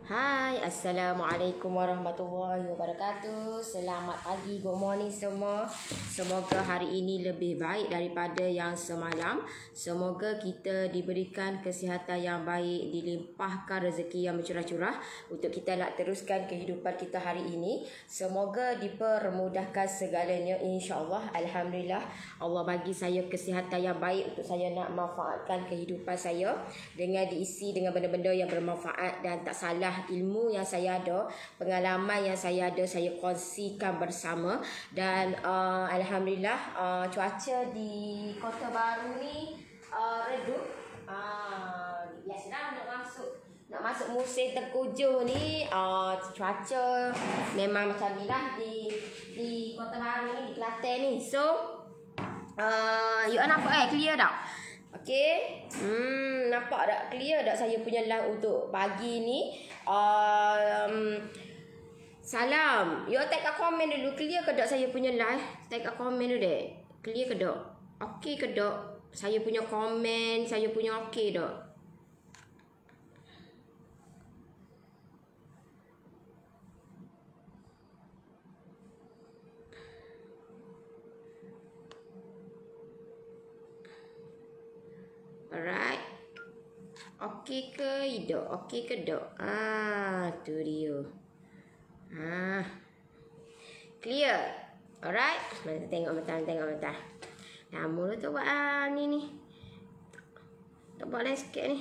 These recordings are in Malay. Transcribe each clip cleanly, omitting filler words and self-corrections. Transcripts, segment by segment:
Hai, Assalamualaikum warahmatullahi wabarakatuh. Selamat pagi, good morning semua. Semoga hari ini lebih baik daripada yang semalam. Semoga kita diberikan kesihatan yang baik, dilimpahkan rezeki yang bercurah-curah untuk kita nak teruskan kehidupan kita hari ini. Semoga dipermudahkan segalanya, insya-Allah. Alhamdulillah, Allah bagi saya kesihatan yang baik untuk saya nak manfaatkan kehidupan saya dengan diisi dengan benda-benda yang bermanfaat dan tak salah. Ilmu yang saya ada, pengalaman yang saya ada, saya kongsikan bersama. Dan Alhamdulillah, cuaca di Kota Baru ni redup. Biasalah nak masuk musim tengkujuh ni, cuaca memang macam ni lah di Kota Baru ni, di Kelantan ni. So you all nampak clear tak? Okey. Nampak tak clear tak saya punya live untuk pagi ni? Salam. You all tag kat komen dulu, clear ke tak saya punya live? Tag kat komen dulu dek. Clear ke tak? Okey ke tak? Saya punya komen, saya punya okey tak? Alright. Okey ke tidak? Okey ke tak? Tu dia. Clear. Alright. Mari tengok mata. Lama dah tu buat ni. Tak buat lain sikit ni.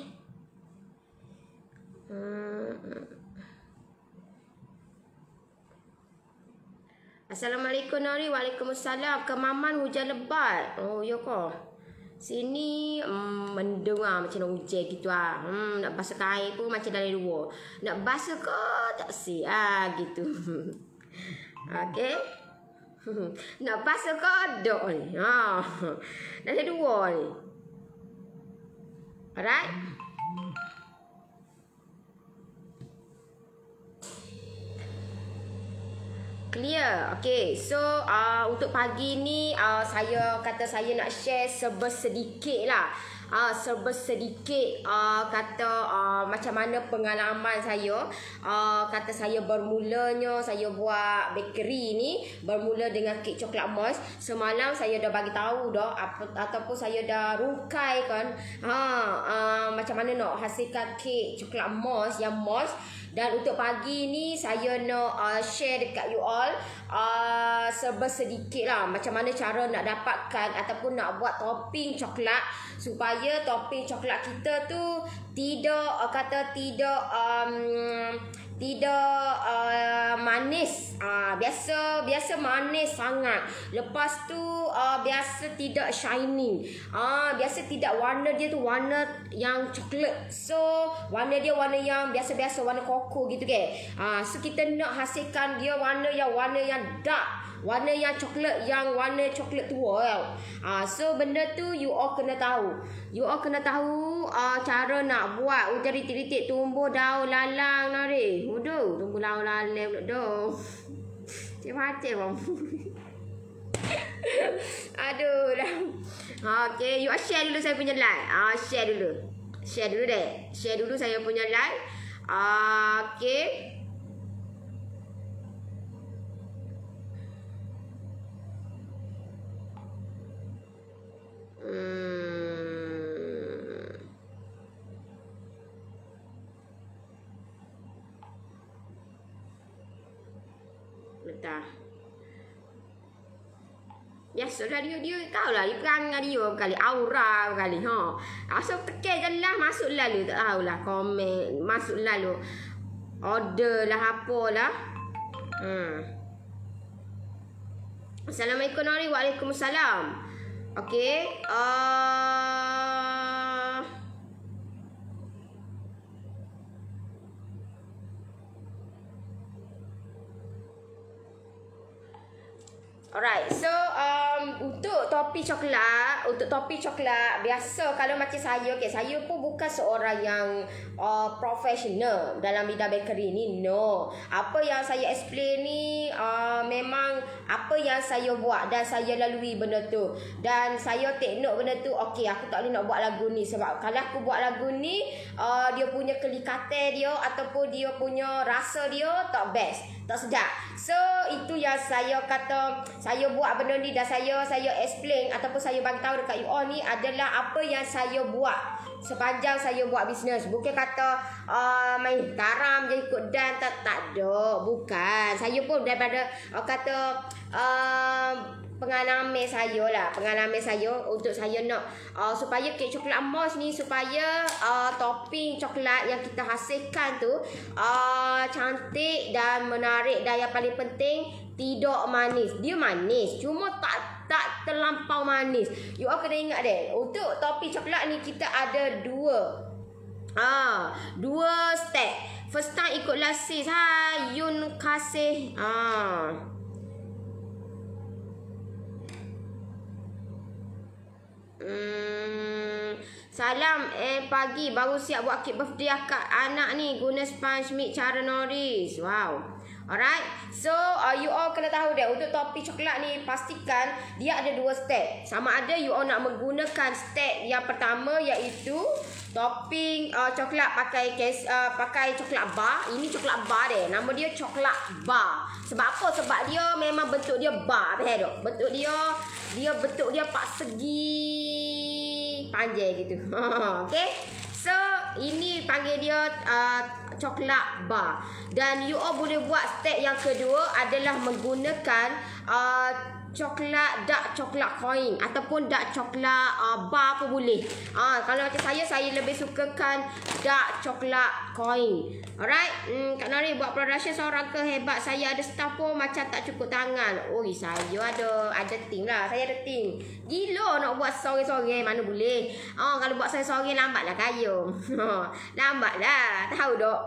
Assalamualaikum Nori. Waalaikumsalam. Kemaman hujan lebat. Oh, ya ke? Sini mendung macam nak hujan gitu . Nak basuh kain pun macam dari luar. Nak basuh ke tak si gitu. Okey. Nak basuh ke ada ni. Dari dua ni. Alright. Clear. Okay. So untuk pagi ni saya nak share sedikit lah. Sedikit macam mana pengalaman saya. Kata saya bermulanya saya buat bakery ni bermula dengan kek coklat moist. Semalam saya dah bagi tahu dah ataupun saya dah rungkai kan macam mana nak hasilkan kek coklat moist yang moist. Dan untuk pagi ni saya nak share dekat you all sedikit lah macam mana cara nak dapatkan ataupun nak buat topping coklat supaya topping coklat kita tu tidak manis. Biasa manis sangat. Lepas tu biasa tidak shiny. Biasa tidak warna dia tu warna yang coklat. So warna dia warna yang biasa-biasa, warna koko gitu ke. So kita nak hasilkan dia warna yang dark, warna yang coklat, yang warna coklat tua tau. So benda tu you all kena tahu. You all kena tahu cara nak buat. Ritik-ritik tumbuh daun lalang nari. Tumbuh daun lalang pula dah. Macam-macam. Aduh dah. Okay, you all share dulu saya punya live. Share dulu deh. Share dulu saya punya live. Okay. Betul. Biasalah dia tahulah dia perangai dia berkali aura berkali asal tekan je lah masuk lalu tak tahulah komen masuk lalu order lah apalah. Assalamualaikum Nori. Waalaikumsalam. Okey. Alright, so untuk topi coklat biasa kalau macam saya, saya pun bukan seorang yang profesional dalam bidang bakery ni. No, apa yang saya explain ni memang apa yang saya buat dan saya lalui benda tu, dan saya take note benda tu. Okey, aku tak boleh nak buat lagu ni sebab kalau aku buat lagu ni dia punya kelikatan dia ataupun dia punya rasa dia tak best, tak sedap. So itu yang saya kata, saya buat benda ni dan saya explain ataupun saya bagi tahu dekat you all ni adalah apa yang saya buat sepanjang saya buat bisnes. Bukan kata main karam je ikut dan tak ada, bukan. Saya pun daripada kata pengalaman saya untuk saya nak supaya kek coklat emas ni, supaya topping coklat yang kita hasilkan tu cantik dan menarik, dan yang paling penting tidak manis. Dia manis, cuma tak terlampau manis. You all kena ingat deh, untuk topi coklat ni kita ada dua step. First time ikutlah sis Yun kasih salam pagi, baru siap buat kek birthday akak anak ni, guna sponge mix cara Norris. Wow. Alright, so you all kena tahu deh, untuk topi coklat ni pastikan dia ada dua step. Sama ada you all nak menggunakan step yang pertama iaitu topping coklat pakai coklat bar. Ini coklat bar deh, nama dia coklat bar. Sebab apa? Sebab dia memang bentuk dia bar, bentuk dia pak segi panjang gitu. Okay, so ini panggil dia coklat bar. Dan you all boleh buat step yang kedua adalah menggunakan dark coklat coin ataupun dark coklat bar pun boleh. Kalau macam saya lebih sukakan dark coklat coin. Alright, Kak Nori buat production seorang ke hebat? Saya ada staff pun macam tak cukup tangan. Saya ada team lah. Saya ada team. Gila nak buat sorang-sorang, mana boleh. Kalau buat sorang-sorang lambatlah kayu. Lambatlah, tahu dok.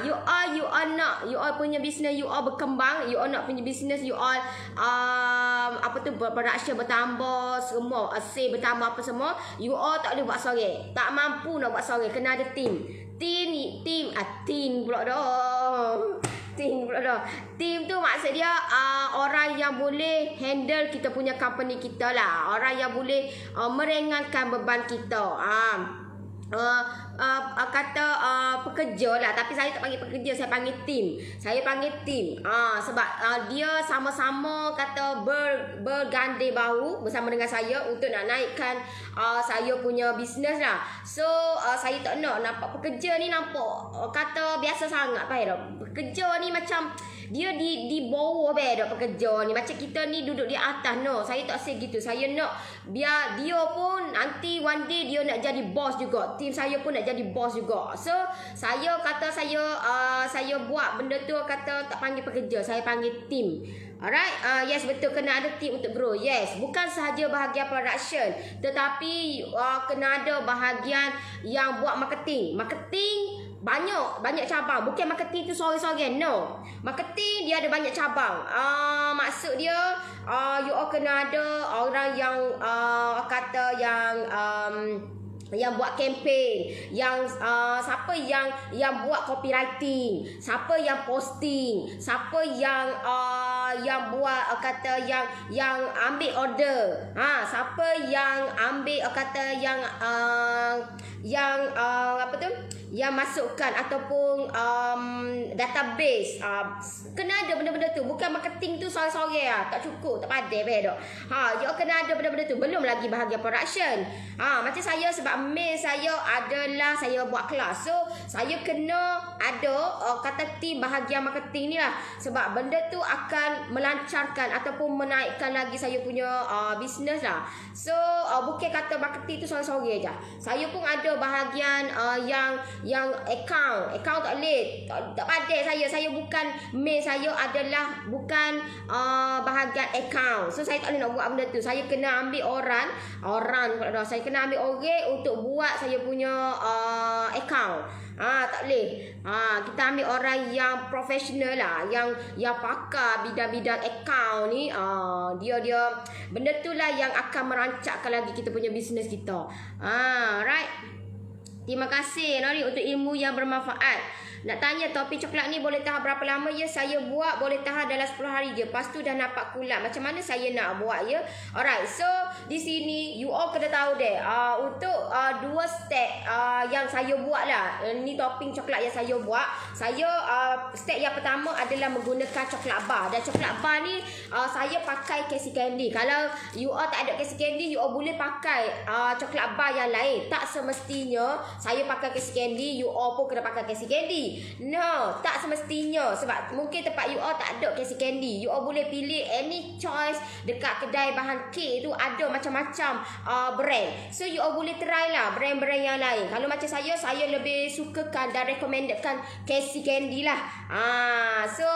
You all punya business, you all berkembang, you all nak punya business, you all production bertambah semua, sale bertambah apa semua, you all tak boleh buat sorang. Tak mampu nak buat sorang, kena ada team. Team pula dah. Team tu maksud dia orang yang boleh handle kita punya company kita lah. Orang yang boleh meringankan beban kita. Pekerja lah, tapi saya tak panggil pekerja, saya panggil team. Sebab dia sama-sama kata berganding bahu bersama dengan saya untuk nak naikkan saya punya bisnes lah. So saya tak nak nampak pekerja ni nampak kata biasa sangat pekerja ni macam dia di bawah pekerja ni, macam kita ni duduk di atas. No, saya tak say gitu. Saya nak biar dia pun nanti one day dia nak jadi boss juga, team saya pun nak jadi boss juga. So saya kata saya buat benda tu kata tak panggil pekerja, saya panggil team. Alright, yes betul, kena ada team untuk grow. Yes, bukan sahaja bahagian production, tetapi kena ada bahagian yang buat marketing. Banyak cabang. Bukan marketing tu sorang-sorang. No, marketing dia ada banyak cabang. Maksud dia you all kena ada orang yang kata yang buat campaign, yang siapa yang buat copywriting, siapa yang posting, siapa yang buat kata yang ambil order, siapa yang ambil kata yang masukkan ataupun database. Kena ada benda-benda tu. Bukan marketing tu sorang-sorang tak cukup, tak padai dah. You kena ada benda-benda tu. Belum lagi bahagian production. Macam saya, sebab main saya adalah saya buat kelas. So saya kena ada kata team bahagian marketing ni lah. Sebab benda tu akan melancarkan ataupun menaikkan lagi saya punya bisnes lah. So bukan kata marketing tu sorang-sorang je. Saya pun ada bahagian yang account tak boleh, tak pandai saya bukan main, saya adalah bukan bahagian account. So saya tak boleh nak buat benda tu. Saya kena ambil orang saya kena ambil orang untuk buat saya punya account. Tak boleh. Kita ambil orang yang profesional lah, yang pakar bidang-bidang account ni. Dia benda tu lah yang akan merancakkan lagi kita punya bisnes kita. Right. Terima kasih Nori untuk ilmu yang bermanfaat. Nak tanya topi coklat ni boleh tahan berapa lama ya? Saya buat boleh tahan dalam 10 hari je. Lepas tu dah nampak kulat. Macam mana saya nak buat ya? Alright. So di sini you all kena tahu deh. Untuk 2 step yang saya buat lah. Ni topping coklat yang saya buat. Saya step yang pertama adalah menggunakan coklat bar. Dan coklat bar ni saya pakai Casey Candy. Kalau you all tak ada Casey Candy, you all boleh pakai coklat bar yang lain. Tak semestinya saya pakai Casey Candy, you all pun kena pakai Casey Candy. No, tak semestinya. Sebab mungkin tempat you all tak ada Casey Candy. You all boleh pilih any choice. Dekat kedai bahan kek tu ada macam-macam brand. So you all boleh try lah brand-brand yang lain. Kalau macam saya lebih sukakan dan recommendedkan Casey Candy lah. So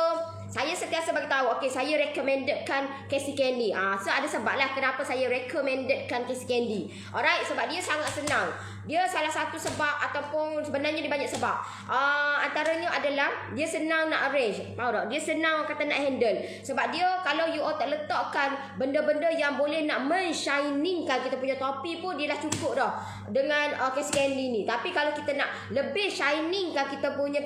saya sentiasa bagi tahu, okay, saya recommendedkan Casey Candy. So ada sebab lah kenapa saya recommendedkan Casey Candy. Alright, sebab dia sangat senang. Dia salah satu sebab, ataupun sebenarnya dia banyak sebab. Antaranya adalah dia senang nak arrange. Tahu tak? Dia senang kata nak handle. Sebab dia kalau you all tak letakkan benda-benda yang boleh nak men-shiningkan kita punya topi pun, dia dah cukup dah dengan Casey Candy ni. Tapi kalau kita nak lebih shiningkan kita punya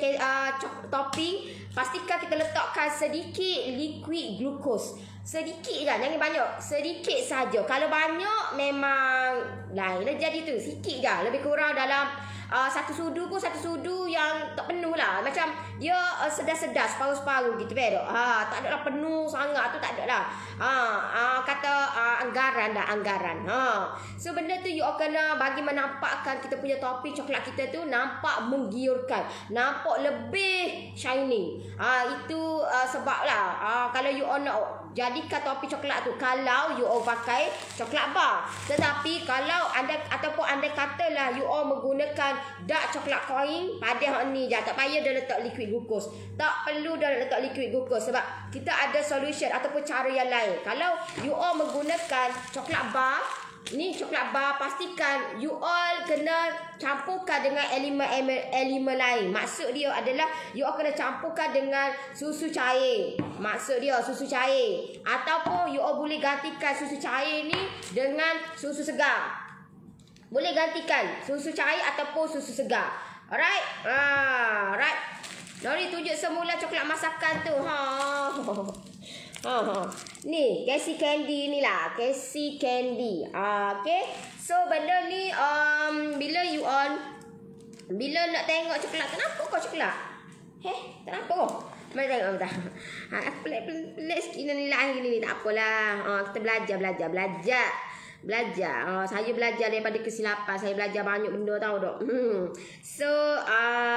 topi, pastikan kita letakkan sedikit liquid glucose. Sedikit kan, jangan banyak. Sedikit saja. Kalau banyak memang lain lah jadi tu. Sikit je. Lebih kurang dalam satu sudu pun satu sudu yang tak penuh lah. Macam dia sedar-sedar separuh-separuh gitu. Tak ada lah penuh sangat tu, tak ada lah. Kata anggaran dah, anggaran. So benda tu you all kena bagi menampakkan kita punya topi coklat kita tu nampak menggiurkan, nampak lebih shining. Itu sebab lah kalau you all nak jadikan topi coklat tu, kalau you all pakai coklat bar. Tetapi kalau anda ataupun anda katalah you all menggunakan dark coklat coin pada hak ni je, tak payah dah letak liquid glucose. Tak perlu dah letak liquid glucose sebab kita ada solution ataupun cara yang lain. Kalau you all menggunakan coklat bar, ni coklat bar, pastikan you all kena campurkan dengan elemen lain. Maksud dia adalah you all kena campurkan dengan susu cair. Maksud dia susu cair. Ataupun you all boleh gantikan susu cair ni dengan susu segar. Boleh gantikan susu cair ataupun susu segar. Alright? Right. Nori tunjuk semula coklat masakan tu. Ni Casey Candy ni lah, Casey Candy. Okay. So benda ni bila you on, bila nak tengok coklat, kenapa kau coklat? Kenapa kau? Mari tengok dah. Aku pelik sikit ni lah ni, tak apalah. Kita belajar. Saya belajar daripada kesilapan. Saya belajar banyak benda tahu tak. So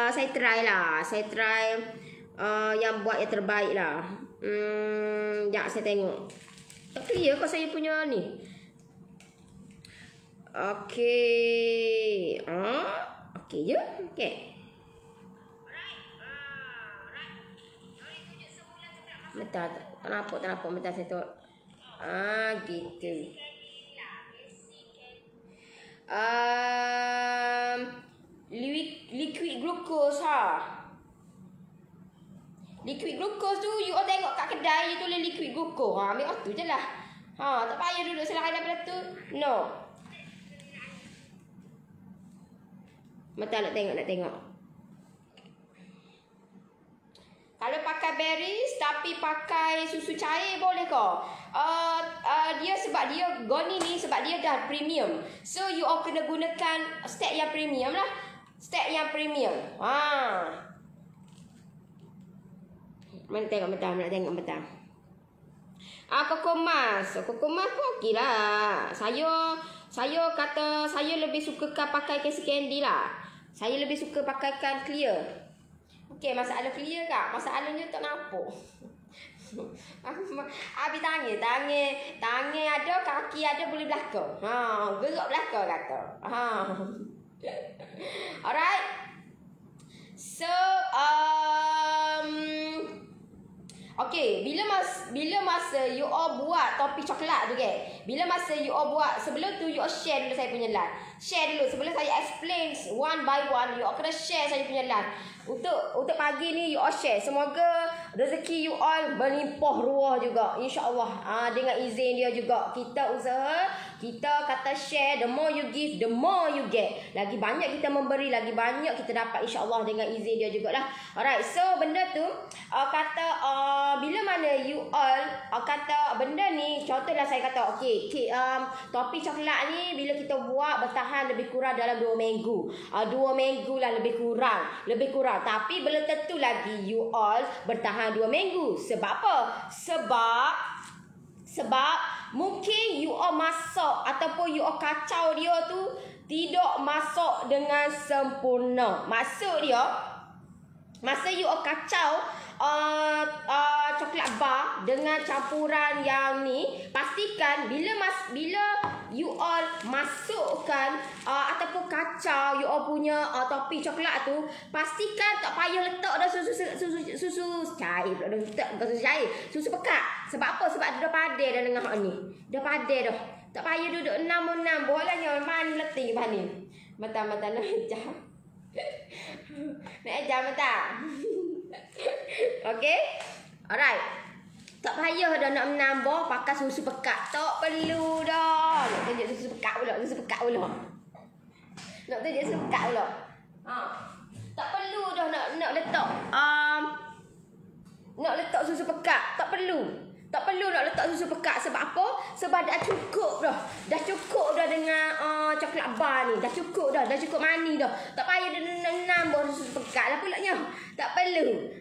saya try lah. Saya try yang buat yang terbaik lah. Sekejap saya tengok. Tak clear kau saya punya ni. Okay. Okay je. Okay. Bentar. Tak nampak. Bentar saya tengok. Gitu. Liquid glucose liquid glucose tu you all tengok kat kedai tu tulis liquid glucose. Ambil tu je lah. Tak payah duduk selain daripada tu. No. Mata nak tengok. Kalau pakai berries tapi pakai susu cair boleh kau. Dia sebab dia Goni ni sebab dia dah premium. So you all kena gunakan step yang premium lah. Step yang premium. Mana tengok bentar. Koko mas pun okey lah. Saya kata saya lebih suka pakai Casey Candy lah. Saya lebih suka pakaikan clear. Okey, masalah clear kak. Masalahnya tak nampak. Habis tangan ada, kaki ada, boleh belakang. Gerak belakang kata. Alright. So okey, Okey, bila masa you all buat topi coklat tu ke? Bila masa you all buat, sebelum tu you all share dulu saya punya live. Share dulu sebelum saya explain one by one, you all kena share saya punya live. Untuk pagi ni you all share. Semoga rezeki you all berlimpah ruah juga. InsyaAllah. Dengan izin dia juga. Kita usaha, kita kata share, the more you give, the more you get. Lagi banyak kita memberi, lagi banyak kita dapat insya-Allah dengan izin dia jugalah. Alright, so benda tu bila mana you all kata benda ni, contohlah saya kata okey, topi coklat ni bila kita buat bertahan lebih kurang dalam 2 minggu. 2 minggu lah lebih kurang. Tapi belum tentu lagi you all bertahan 2 minggu. Sebab apa? Sebab mungkin you all masak ataupun you all kacau dia tu tidak masak dengan sempurna. Maksud dia, masa you all kacau coklat bar dengan campuran yang ni, pastikan bila you all masukkan ataupun kacau you all punya topi coklat tu, pastikan tak payah letak dah susu cair pula, susu cair, susu pekat. Sebab apa? Sebab dia dah padai dah dengan hak ni. Dah padai dah. Tak payah duduk 6 bolanya mani letih bahan ni. Mata nak ejam. Nak ejam mata. Okey? Alright. Tak payah dah nak menambah pakai susu pekat. Tak perlu dah. Nak tunjuk susu pekat pula. Nak tunjuk susu pekat pula. Tak perlu dah nak letak nak letak susu pekat. Tak perlu nak letak susu pekat. Sebab apa? Sebab dah cukup dah. Dah cukup dah dengan coklat bar ni. Dah cukup mani dah. Tak payah dia nambah susu pekat lah pulaknya. Tak perlu.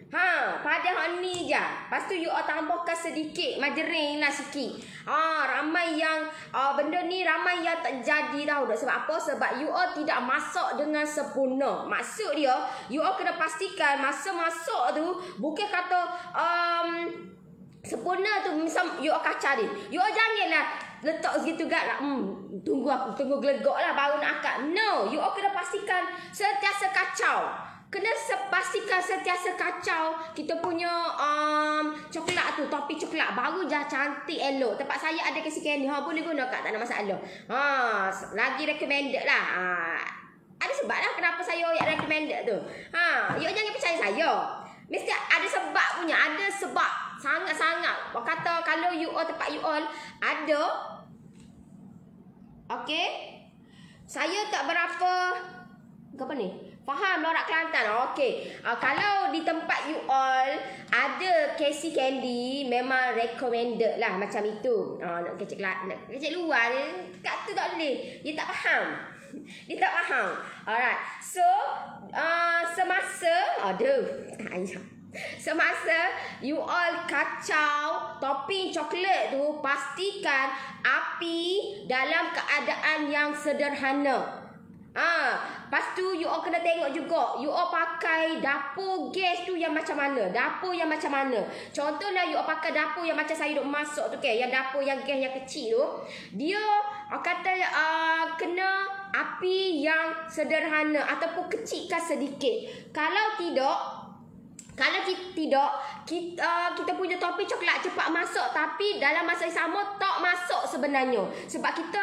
Pada hak ni je. Lepas tu you tambahkan sedikit margarin lah sikit. Ramai yang benda ni ramai yang tak jadi tahu dah. Sebab apa? Sebab you all tidak masak dengan sempurna. Maksud dia, you all kena pastikan masa masak tu bukan kata sempurna tu, misal you all kacau dia. You all janganlah letak segitu gak lah. Tunggu gelegak lah baru nak akak. No, you all kena pastikan sentiasa kacau. Pastikan sentiasa kacau kita punya coklat tu, topi coklat baru dah cantik elok. Tempat saya ada kasi candy, boleh guna kak, tak ada masalah. Lagi recommended lah. Ada sebab lah kenapa saya recommended tu. You jangan percaya saya. Mesti ada sebab punya, ada sebab. Sangat-sangat. Kata kalau you all, tempat you all ada. Okey. Saya tak berapa apa ni? Faham lorak Kelantan. Okey. Kalau di tempat you all ada Casey Candy, memang recommended lah macam itu. Nak kecek luar kat tu tak boleh. Dia tak faham. Alright. So, semasa you all kacau topping coklat tu, pastikan api dalam keadaan yang sederhana. Lepas tu you all kena tengok juga, you all pakai dapur gas tu yang macam mana. Contohlah you all pakai dapur yang macam saya duk masak tu yang dapur yang gas yang kecil tu, dia kata kena api yang sederhana ataupun kecilkan sedikit. Kalau tidak kita punya topi coklat cepat masak, tapi dalam masa yang sama tak masak sebenarnya. Sebab kita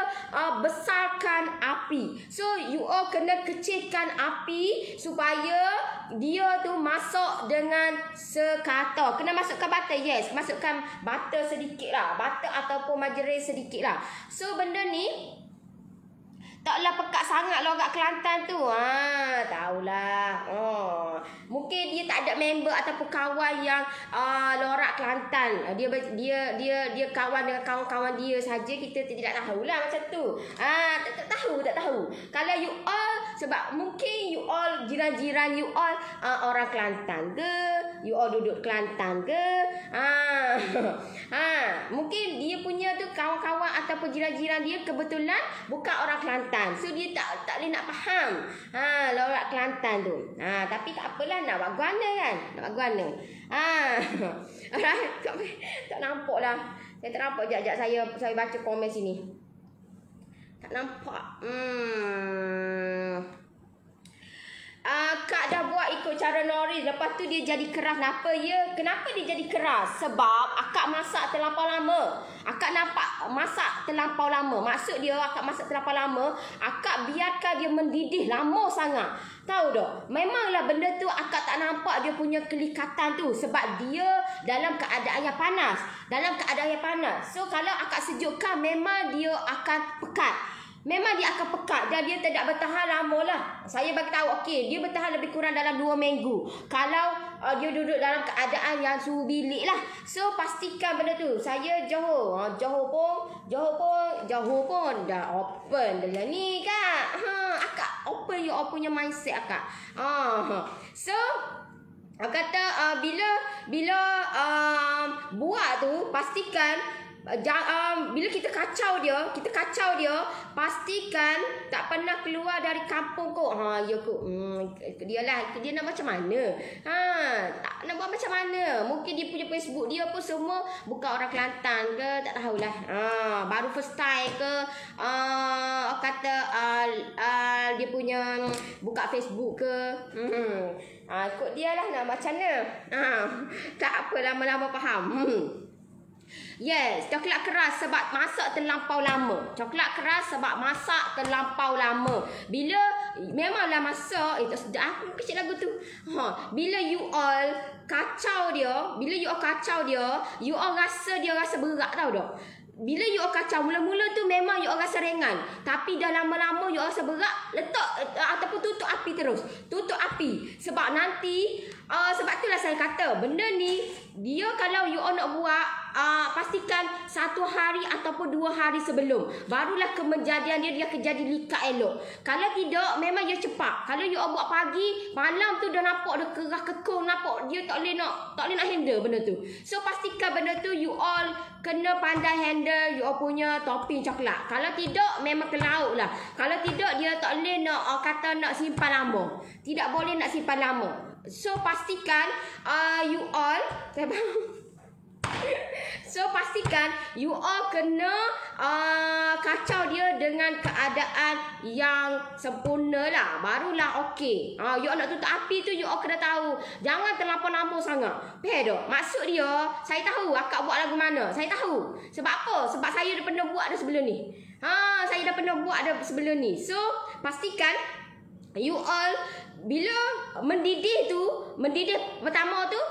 besarkan api. So you all kena kecilkan api supaya dia tu masak dengan sekata. Kena masukkan butter, yes. Masukkan butter sedikit lah. Butter ataupun margarin sedikit lah. So benda ni taklah pekat sangat lorak Kelantan tu. Tahulah. Mungkin dia tak ada member ataupun kawan yang lorak Kelantan. Dia kawan dengan kawan-kawan dia saja. Kita tidak tahulah macam tu. Tak tahu. Kalau you all, sebab mungkin you all jiran-jiran you all orang Kelantan ke, you all duduk Kelantan ke. Mungkin dia punya tu kawan-kawan ataupun jiran-jiran dia kebetulan bukan orang Kelantan. So dia tak boleh nak faham lorak Kelantan tu. Tapi tak apalah, nak buat guana kan. Alright. Tak nampak lah. Saya tak nampak. Sekejap saya baca komen sini. Tak nampak. Kak dah buat ikut ikut cara Nori. Lepas tu dia jadi keras. Kenapa dia jadi keras? Sebab akak masak terlampau lama. Akak nampak masak terlampau lama. Maksud dia akak masak terlampau lama, akak biarkan dia mendidih lama sangat. Tahu tak? Memanglah benda tu akak tak nampak dia punya kelikatan tu. Sebab dia dalam keadaan yang panas. So kalau akak sejukkan, memang dia akan pekat. Memang dia akan pekat dan dia tidak bertahan lama lah. Saya bagi tahu, okey, dia bertahan lebih kurang dalam 2 minggu. Kalau dia duduk dalam keadaan yang suhu bilik lah. So pastikan benda tu. Saya Johor pun dah open dalam ni kak. Akak open you punya mindset akak. So kata bila buat tu pastikan bila kita kacau dia, pastikan tak pernah keluar dari kampung kau. Ya kok. Dia nak macam mana? Tak nak buat macam mana? Mungkin dia punya Facebook dia pun semua bukan orang Kelantan ke, tak tahulah. Baru first time ke, kata dia punya buka Facebook ke. Kok dia lah nak macam mana? Tak apa, lama-lama faham. Yes, coklat keras sebab masak terlampau lama. Bila memanglah masak, tak sedap. Aku kecil lagu tu. Bila you all kacau dia, you all rasa dia rasa berat, tahu tak? Bila you all kacau, mula-mula tu memang you all rasa ringan. Tapi dah lama-lama you all rasa berat, letak ataupun tutup api terus. Sebab nanti, sebab itulah saya kata, benda ni, dia kalau you all nak buat, pastikan 1 hari ataupun 2 hari sebelum. Barulah kejadian dia akan jadi likat elok. Kalau tidak, memang dia cepat. Kalau you all buat pagi, malam tu dah nampak dia kerah kekong, nampak dia tak boleh nak handle benda tu. So pastikan benda tu you all kena pandai handle you all punya topping coklat. Kalau tidak, memang ke laut lah. Kalau tidak, dia tak boleh nak nak simpan lama. Tidak boleh nak simpan lama. So pastikan you all you all kena kacau dia dengan keadaan yang sempurna lah. Barulah okey. You all nak tutup api tu, you all kena tahu. Jangan terlampau lama sangat. Faham tak? Maksud dia, saya tahu akak buat lagu mana. Saya tahu. Sebab apa? Sebab saya dah pernah buat dah sebelum ni. So, pastikan you all bila mendidih pertama tu,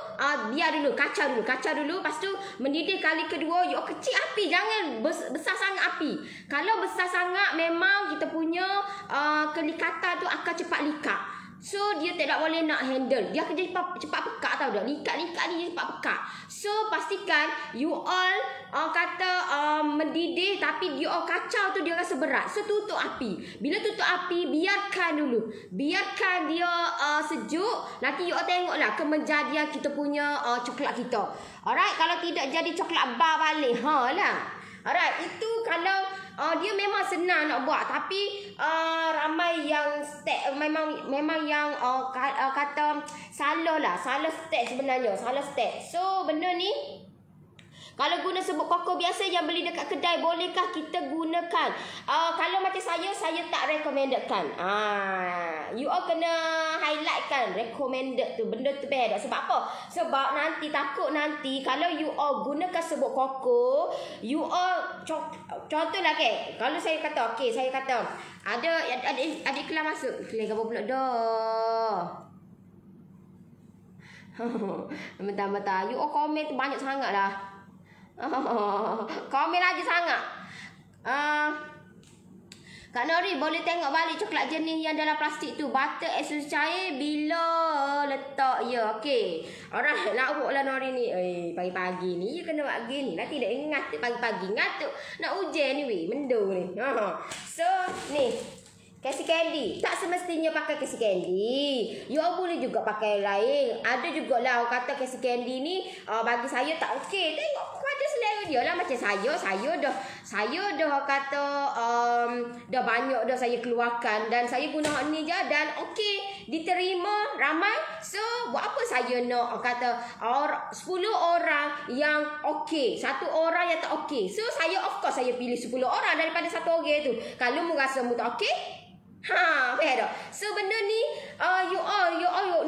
biar dulu, kacau dulu. Lepas tu mendidih kali kedua, you kecil api, jangan besar sangat api. Kalau besar sangat, memang kita punya kelikatan tu akan cepat likat. So dia tidak boleh nak handle. Dia akan jadi cepat pekat, tahu tak? Likat ni cepat pekat. So pastikan you all mendidih tapi you all kacau tu dia rasa berat. So tutup api. Bila tutup api, biarkan dulu. Biarkan dia sejuk. Nanti you all tengoklah kejadian kita punya coklat kita. Alright, kalau tidak jadi coklat bar balik. Alright, itu kalau dia memang senang nak buat, tapi ramai yang memang yang kata salah step sebenarnya, So benda ni kalau guna serbuk koko biasa yang beli dekat kedai, bolehkah kita gunakan? Kalau macam saya tak recommendedkan. You all kena highlightkan recommended tu. Benda tu beda. Sebab apa? Sebab takut nanti kalau you all gunakan serbuk koko, you all contohlah kalau saya kata, ada adik kelas masuk. Kelas apa pula dah? Bentar. You all komen tu banyak sangat dah. Komen aja sangat. Kak Nori boleh tengok balik coklat jenis yang dalam plastik tu. Butter essence cair bila letak. Ya, okey. Alright, nak buatlah Nori ni. Pagi-pagi ni you kena buat gini. Nanti dah ingat pagi-pagi ngatuk. Nak hujan ni weh, mendung ni. So, ni Cassie Candy. Tak semestinya pakai Cassie Candy. You all boleh juga pakai lain. Ada jugalah orang kata Cassie Candy ni bagi saya tak okey. Tengok pada selera dia lah. Macam saya dah kata dah banyak dah saya keluarkan. Dan saya guna ni je. Dan okey, diterima ramai. So buat apa saya nak kata 10 orang yang okey, 1 orang yang tak okey. So saya of course saya pilih 10 orang daripada 1 orang tu. Kalau mu rasa mu tak okey, faham tak? So benda ni you all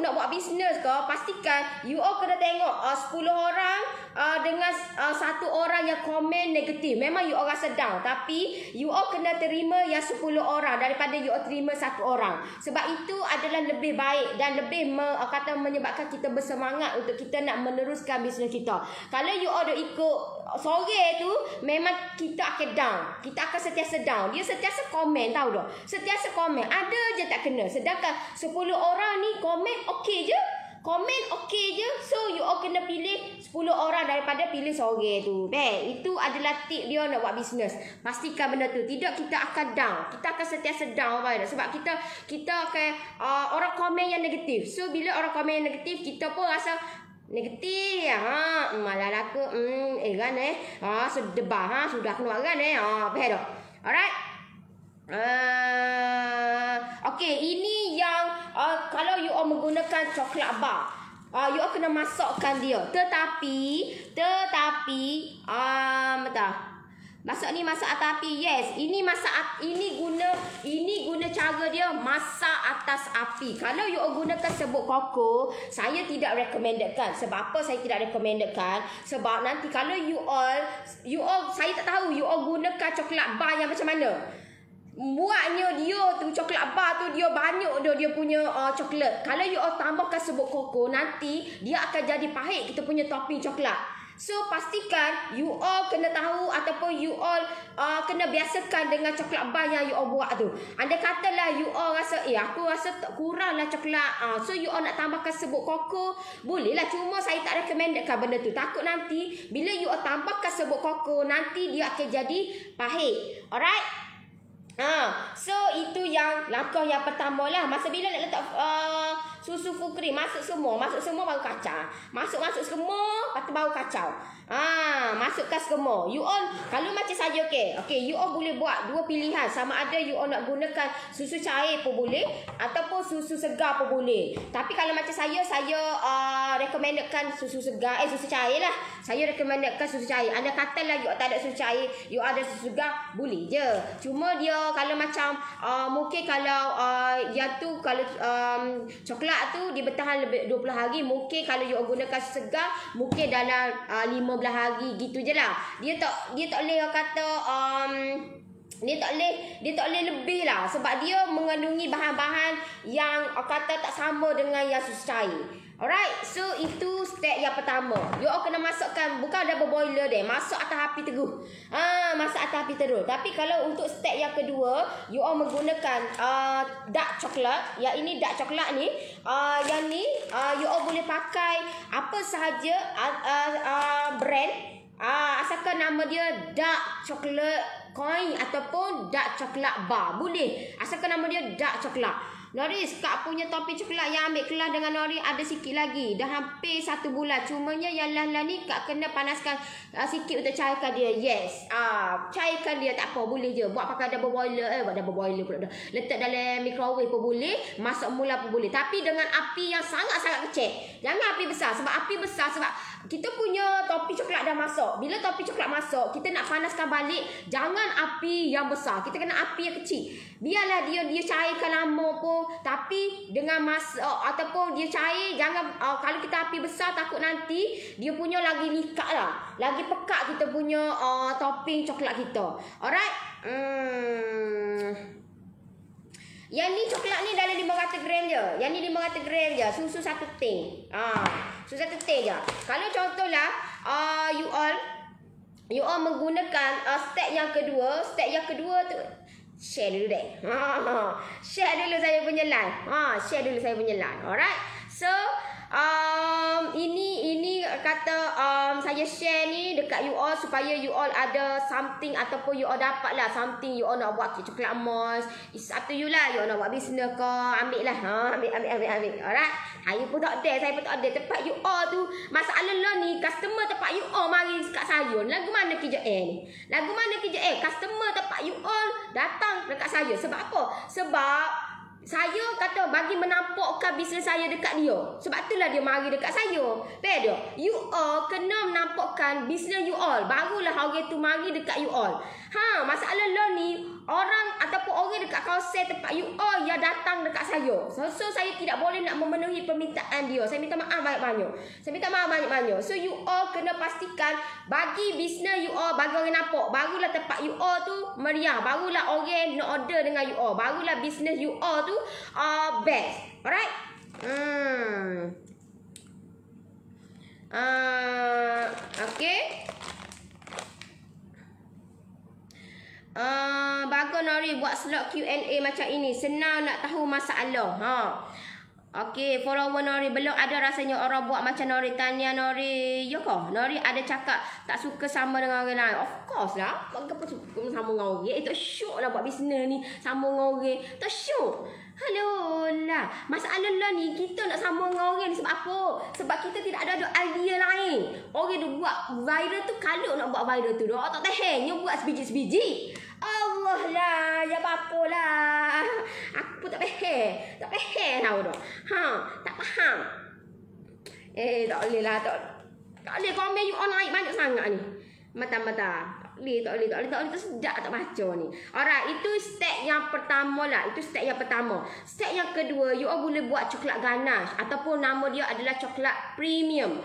nak buat bisnes ke, pastikan you all kena tengok 10 orang dengan satu orang yang komen negatif. Memang you all rasa down, tapi you all kena terima yang 10 orang daripada you all terima satu orang. Sebab itu adalah lebih baik dan lebih menyebabkan kita bersemangat untuk kita nak meneruskan bisnes kita. Kalau you all dah ikut sore tu, memang kita akan down. Kita akan sentiasa down. Dia sentiasa komen, tahu tak? Sentiasa komen. Ada je tak kena. Sedangkan 10 orang ni komen okey je. Komen okey je. So you all kena pilih 10 orang daripada pilih sore tu. Baik, itu adalah tip dia nak buat bisnes. Pastikan benda tu. Tidak, kita akan down. Kita akan sentiasa down. Sebab kita akan orang komen yang negatif. So bila orang komen yang negatif, kita pun rasa negatif. Malah laku kan sedebah sudah keluar kan faham tak? Alright. Okay, ini yang kalau you all menggunakan coklat bar, you all kena masukkan dia. Tetapi masak ni masak atas api. Yes, ini guna cara dia masak atas api. Kalau you all gunakan serbuk koko, saya tidak recommendedkan. Sebab apa saya tidak recommendedkan? Sebab nanti kalau you all saya tak tahu you all gunakan coklat bar yang macam mana. Buatnya dia tu coklat bar tu dia banyak dia punya coklat. Kalau you all tambahkan serbuk koko, nanti dia akan jadi pahit kita punya topping coklat. So pastikan you all kena tahu ataupun you all kena biasakan dengan coklat bar yang you all buat tu. Andai katalah you all rasa aku rasa kuranglah coklat, so you all nak tambahkan serbuk koko, bolehlah. Cuma saya tak recommendkan benda tu. Takut nanti bila you all tambahkan serbuk koko, nanti dia akan jadi pahit. Alright. So itu yang langkah yang pertama lah. Masa bila nak letak susu full cream, masuk semua baru kacau. Masuk semua, lepas tu baru kacau. Masukkan semua. You all kalau macam saya okay, you all boleh buat dua pilihan. Sama ada you all nak gunakan susu cair pun boleh ataupun susu segar pun boleh. Tapi kalau macam saya recommendkan susu segar, susu cair lah. Saya recommendkan susu cair. Anda katalah you all tak ada susu cair, you ada susu segar, boleh je. Cuma dia kalau macam mungkin kalau yang tu kalau coklat tu dia bertahan lebih 20 hari, mungkin kalau you gunakan segar mungkin dalam 15 hari gitu je lah. Dia tak boleh kata dia tak boleh lebih lah, sebab dia mengandungi bahan-bahan yang kata tak sama dengan yang susu cair. Alright, so itu step yang pertama. You all kena masukkan, bukan double boiler deh, masuk atas api terus. Masuk atas api terus. Tapi kalau untuk step yang kedua, you all menggunakan dark coklat. Yang ini dark coklat ni, yang ni you all boleh pakai apa sahaja brand. Asalkan nama dia dark chocolate coin ataupun dark coklat bar, boleh. Asalkan nama dia dark coklat. Noris, Kak punya topi coklat yang ambil kelas dengan Nori ada sikit lagi. Dah hampir 1 bulan. Cumanya yang lah ni Kak kena panaskan sikit untuk cairkan dia. Yes. Cairkan dia tak apa. Boleh je. Buat pakai double boiler. Buat double boiler pula dah. Letak dalam microwave pun boleh. Masuk mula pun boleh. Tapi dengan api yang sangat-sangat kecil. Jangan api besar. Sebab api besar, sebab kita punya topi coklat dah masuk. Bila topi coklat masuk, kita nak panaskan balik. Jangan api yang besar. Kita kena api yang kecil. Biarlah dia cairkan lama pun, tapi dengan masak ataupun dia cair, jangan kalau kita api besar takut nanti dia punya lagi likat lah, lagi pekat kita punya topping coklat kita. Alright. Yang ni coklat ni dalam 500 gram je. Yang ni 500 gram je. Susu 1 tin. Susu 1 tin je. Kalau contohlah you all menggunakan step yang kedua. Step yang kedua tu share dulu deh. Share dulu saya punya live. Share dulu saya punya live. Alright. So ini kata saya share ni dekat you all supaya you all ada something ataupun you all dapat lah something. You all nak buat coklat emas, it's up to you lah. You all nak buat bisnes ke, ambil lah. Ambil. Alright. Saya pun tak ada tempat you all tu. Masalah lah ni customer tempat you all mari kat saya. Lagu mana KJL ni? Lagu mana KJL? Customer tempat you all datang dekat saya. Sebab apa? Sebab saya kata bagi menampakkan bisnes saya dekat dia. Sebab itulah dia mari dekat saya. Betul dia? You all kena menampakkan bisnes you all. Barulah orang tu mari dekat you all. Masalah lah ni orang ataupun orang dekat kawasan tempat you all yang datang dekat saya. So saya tidak boleh nak memenuhi permintaan dia. Saya minta maaf banyak-banyak. So you all kena pastikan bagi bisnes you all, bagi orang nampak, barulah tempat you all tu meriah, barulah orang nak order dengan you all, barulah bisnes you all tu best. Alright? Okay. Bagus Nori buat slot Q&A macam ini. Senang nak tahu masalah. Okey, follower Nori belum ada rasanya orang buat macam Nori. Tanya Nori, ya kah? Nori ada cakap tak suka sama dengan orang lain. Of course lah. Kenapa suka sama dengan orang? Tak syok lah buat bisnes ni sama dengan orang. Tak syok. Hello lah. Masalah lah ni, kita nak sama dengan orang ni sebab apa? Sebab kita tidak ada idea lain. Orang dia buat viral tu, kalau nak buat viral tu, dia tak tahan. Dia buat sebiji-sebiji. Allah lah, ya apa lah. Aku tak faham. Tak faham tahu dah. Tak faham. Tak boleh lah. Tak boleh komen you all naik banyak sangat ni. Mata-mata. Tak boleh. Tersedak tak baca ni. Alright, itu step yang pertama lah. Step yang kedua, you all boleh buat coklat ganache. Ataupun nama dia adalah coklat premium.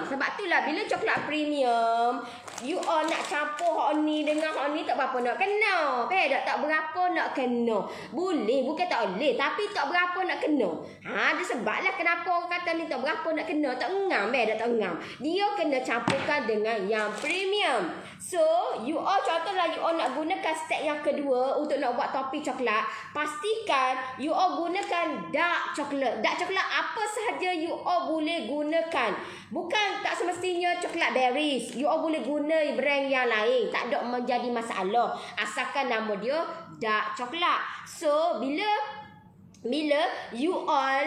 Sebab itulah bila coklat premium, you all nak campur hak ni dengan hak ni tak berapa nak kena. Tak berapa nak kena. Boleh, bukan tak boleh, tapi tak berapa nak kena. Ada sebablah kenapa orang kata ni tak berapa nak kena. Tak ngam, tak ngam. Dia kena campurkan dengan yang premium. So, you all contohlah you all nak gunakan step yang kedua untuk nak buat topi coklat, pastikan you all gunakan dark coklat. Dark coklat apa sahaja you all boleh gunakan. Bukan tak semestinya coklat berries. You all boleh guna brand yang lain. Tak ada menjadi masalah. Asalkan nama dia dark coklat. So, bila you all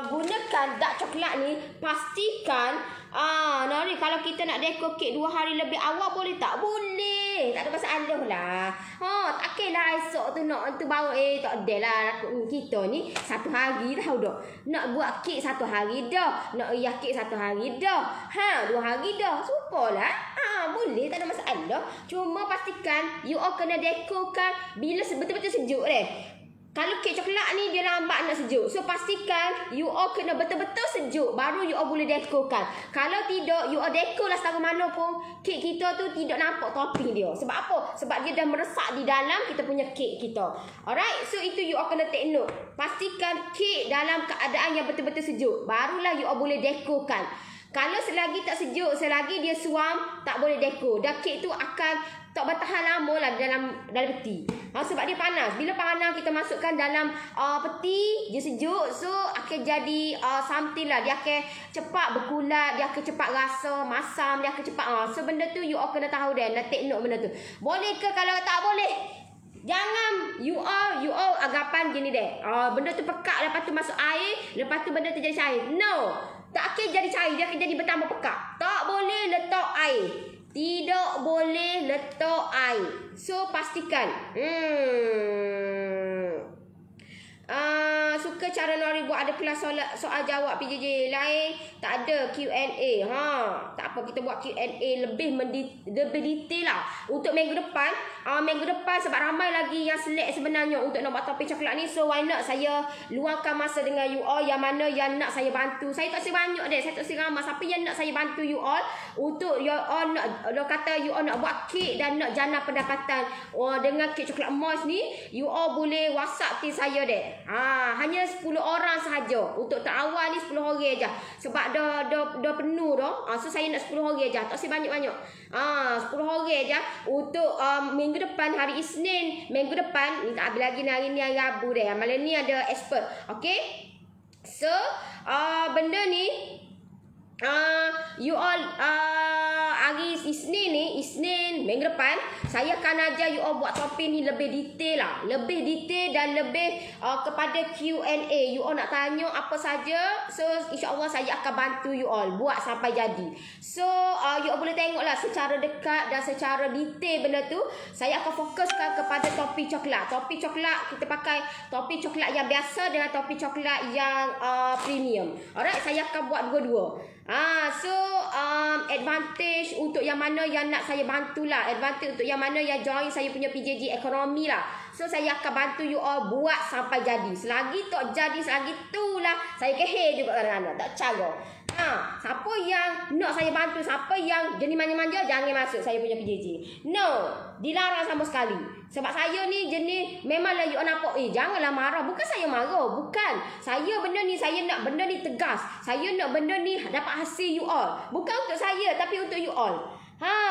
gunakan dark coklat ni, pastikan Nori, kalau kita nak dekor kek 2 hari lebih awal boleh tak? Boleh. Tak ada masalah lah. Takkanlah esok tu nak tu baru tak ada lah. Kita ni 1 hari tahu dah. Nak buat kek 1 hari dah. Nak riah kek 1 hari dah. 2 hari dah. Supalah. Boleh, tak ada masalah. Cuma pastikan you all kena dekorkan bila betul-betul sejuk deh. Kalau kek coklat ni dia lambat nak sejuk. So pastikan you all kena betul-betul sejuk baru you all boleh dekorkan. Kalau tidak, you all dekor lah setara mana pun, kek kita tu tidak nampak topping dia. Sebab apa? Sebab dia dah meresap di dalam kita punya kek kita. Alright, so itu you all kena take note. Pastikan kek dalam keadaan yang betul-betul sejuk, barulah you all boleh dekorkan. Kalau selagi tak sejuk, selagi dia suam, tak boleh dekor. Dah kek tu akan tak bertahan lama lah dalam peti. Sebab dia panas. Bila panas kita masukkan dalam peti, dia sejuk. So akan jadi something lah. Dia akan cepat berkulat, dia akan cepat rasa masam, dia akan cepat. So benda tu you all kena tahu dah. Nak take note benda tu. Boleh ke? Kalau tak boleh, jangan you all agapan gini deh. Benda tu pekat, lepas tu masuk air, lepas tu benda tu jadi cair. No. Tak akan jadi cair, dia akan jadi bertambah pekat. Tak boleh letak air. Tidak boleh letak air. So pastikan. Suka cara Nori buat ada kelas soal jawab PJJ lain, tak ada Q&A. Tak apa, kita buat Q&A lebih detail lah untuk minggu depan. Minggu depan sebab ramai lagi yang select sebenarnya untuk nak buat topi coklat ni. So why not saya luangkan masa dengan you all yang mana yang nak saya bantu. Saya tak banyak deh, saya tak ramai. Siapa yang nak saya bantu you all untuk you all nak kata you all nak buat kek dan nak jana pendapatan dengan kek coklat emas ni, you all boleh WhatsApp team saya deh. Hanya 10 orang sahaja. Untuk awal ni 10 orang aja. Sebab dah penuh dah. So saya nak 10 orang aja. Tak banyak-banyak. 10 orang aja untuk minggu depan hari Isnin. Minggu depan ni tak habis lagi ni, hari ni hari Rabu dah. Malam ni ada expert. Okey. So benda ni you all hari Isnin minggu depan saya akan ajar you all buat topi ni lebih detail lah. Lebih detail dan lebih kepada Q&A. You all nak tanya apa saja. So insyaAllah saya akan bantu you all buat sampai jadi. So you all boleh tengoklah secara dekat dan secara detail benda tu. Saya akan fokuskan kepada topi coklat. Topi coklat kita pakai topi coklat yang biasa dengan topi coklat yang premium. Alright, saya akan buat dua-dua. So advantage untuk yang mana yang nak saya bantulah. Advantage untuk yang yang mana yang join saya punya PJJ ekonomi lah. So saya akan bantu you all buat sampai jadi. Selagi tak jadi, selagi itulah saya keheh juga orang-orang. Tak cara. Siapa yang nak saya bantu, siapa yang jenis manja-manja, jangan masuk saya punya PJJ. No, dilarang sama sekali. Sebab saya ni jenis, memanglah you all nampak, janganlah marah. Bukan saya marah, bukan. Saya benda ni, saya nak benda ni tegas. Saya nak benda ni dapat hasil you all. Bukan untuk saya, tapi untuk you all.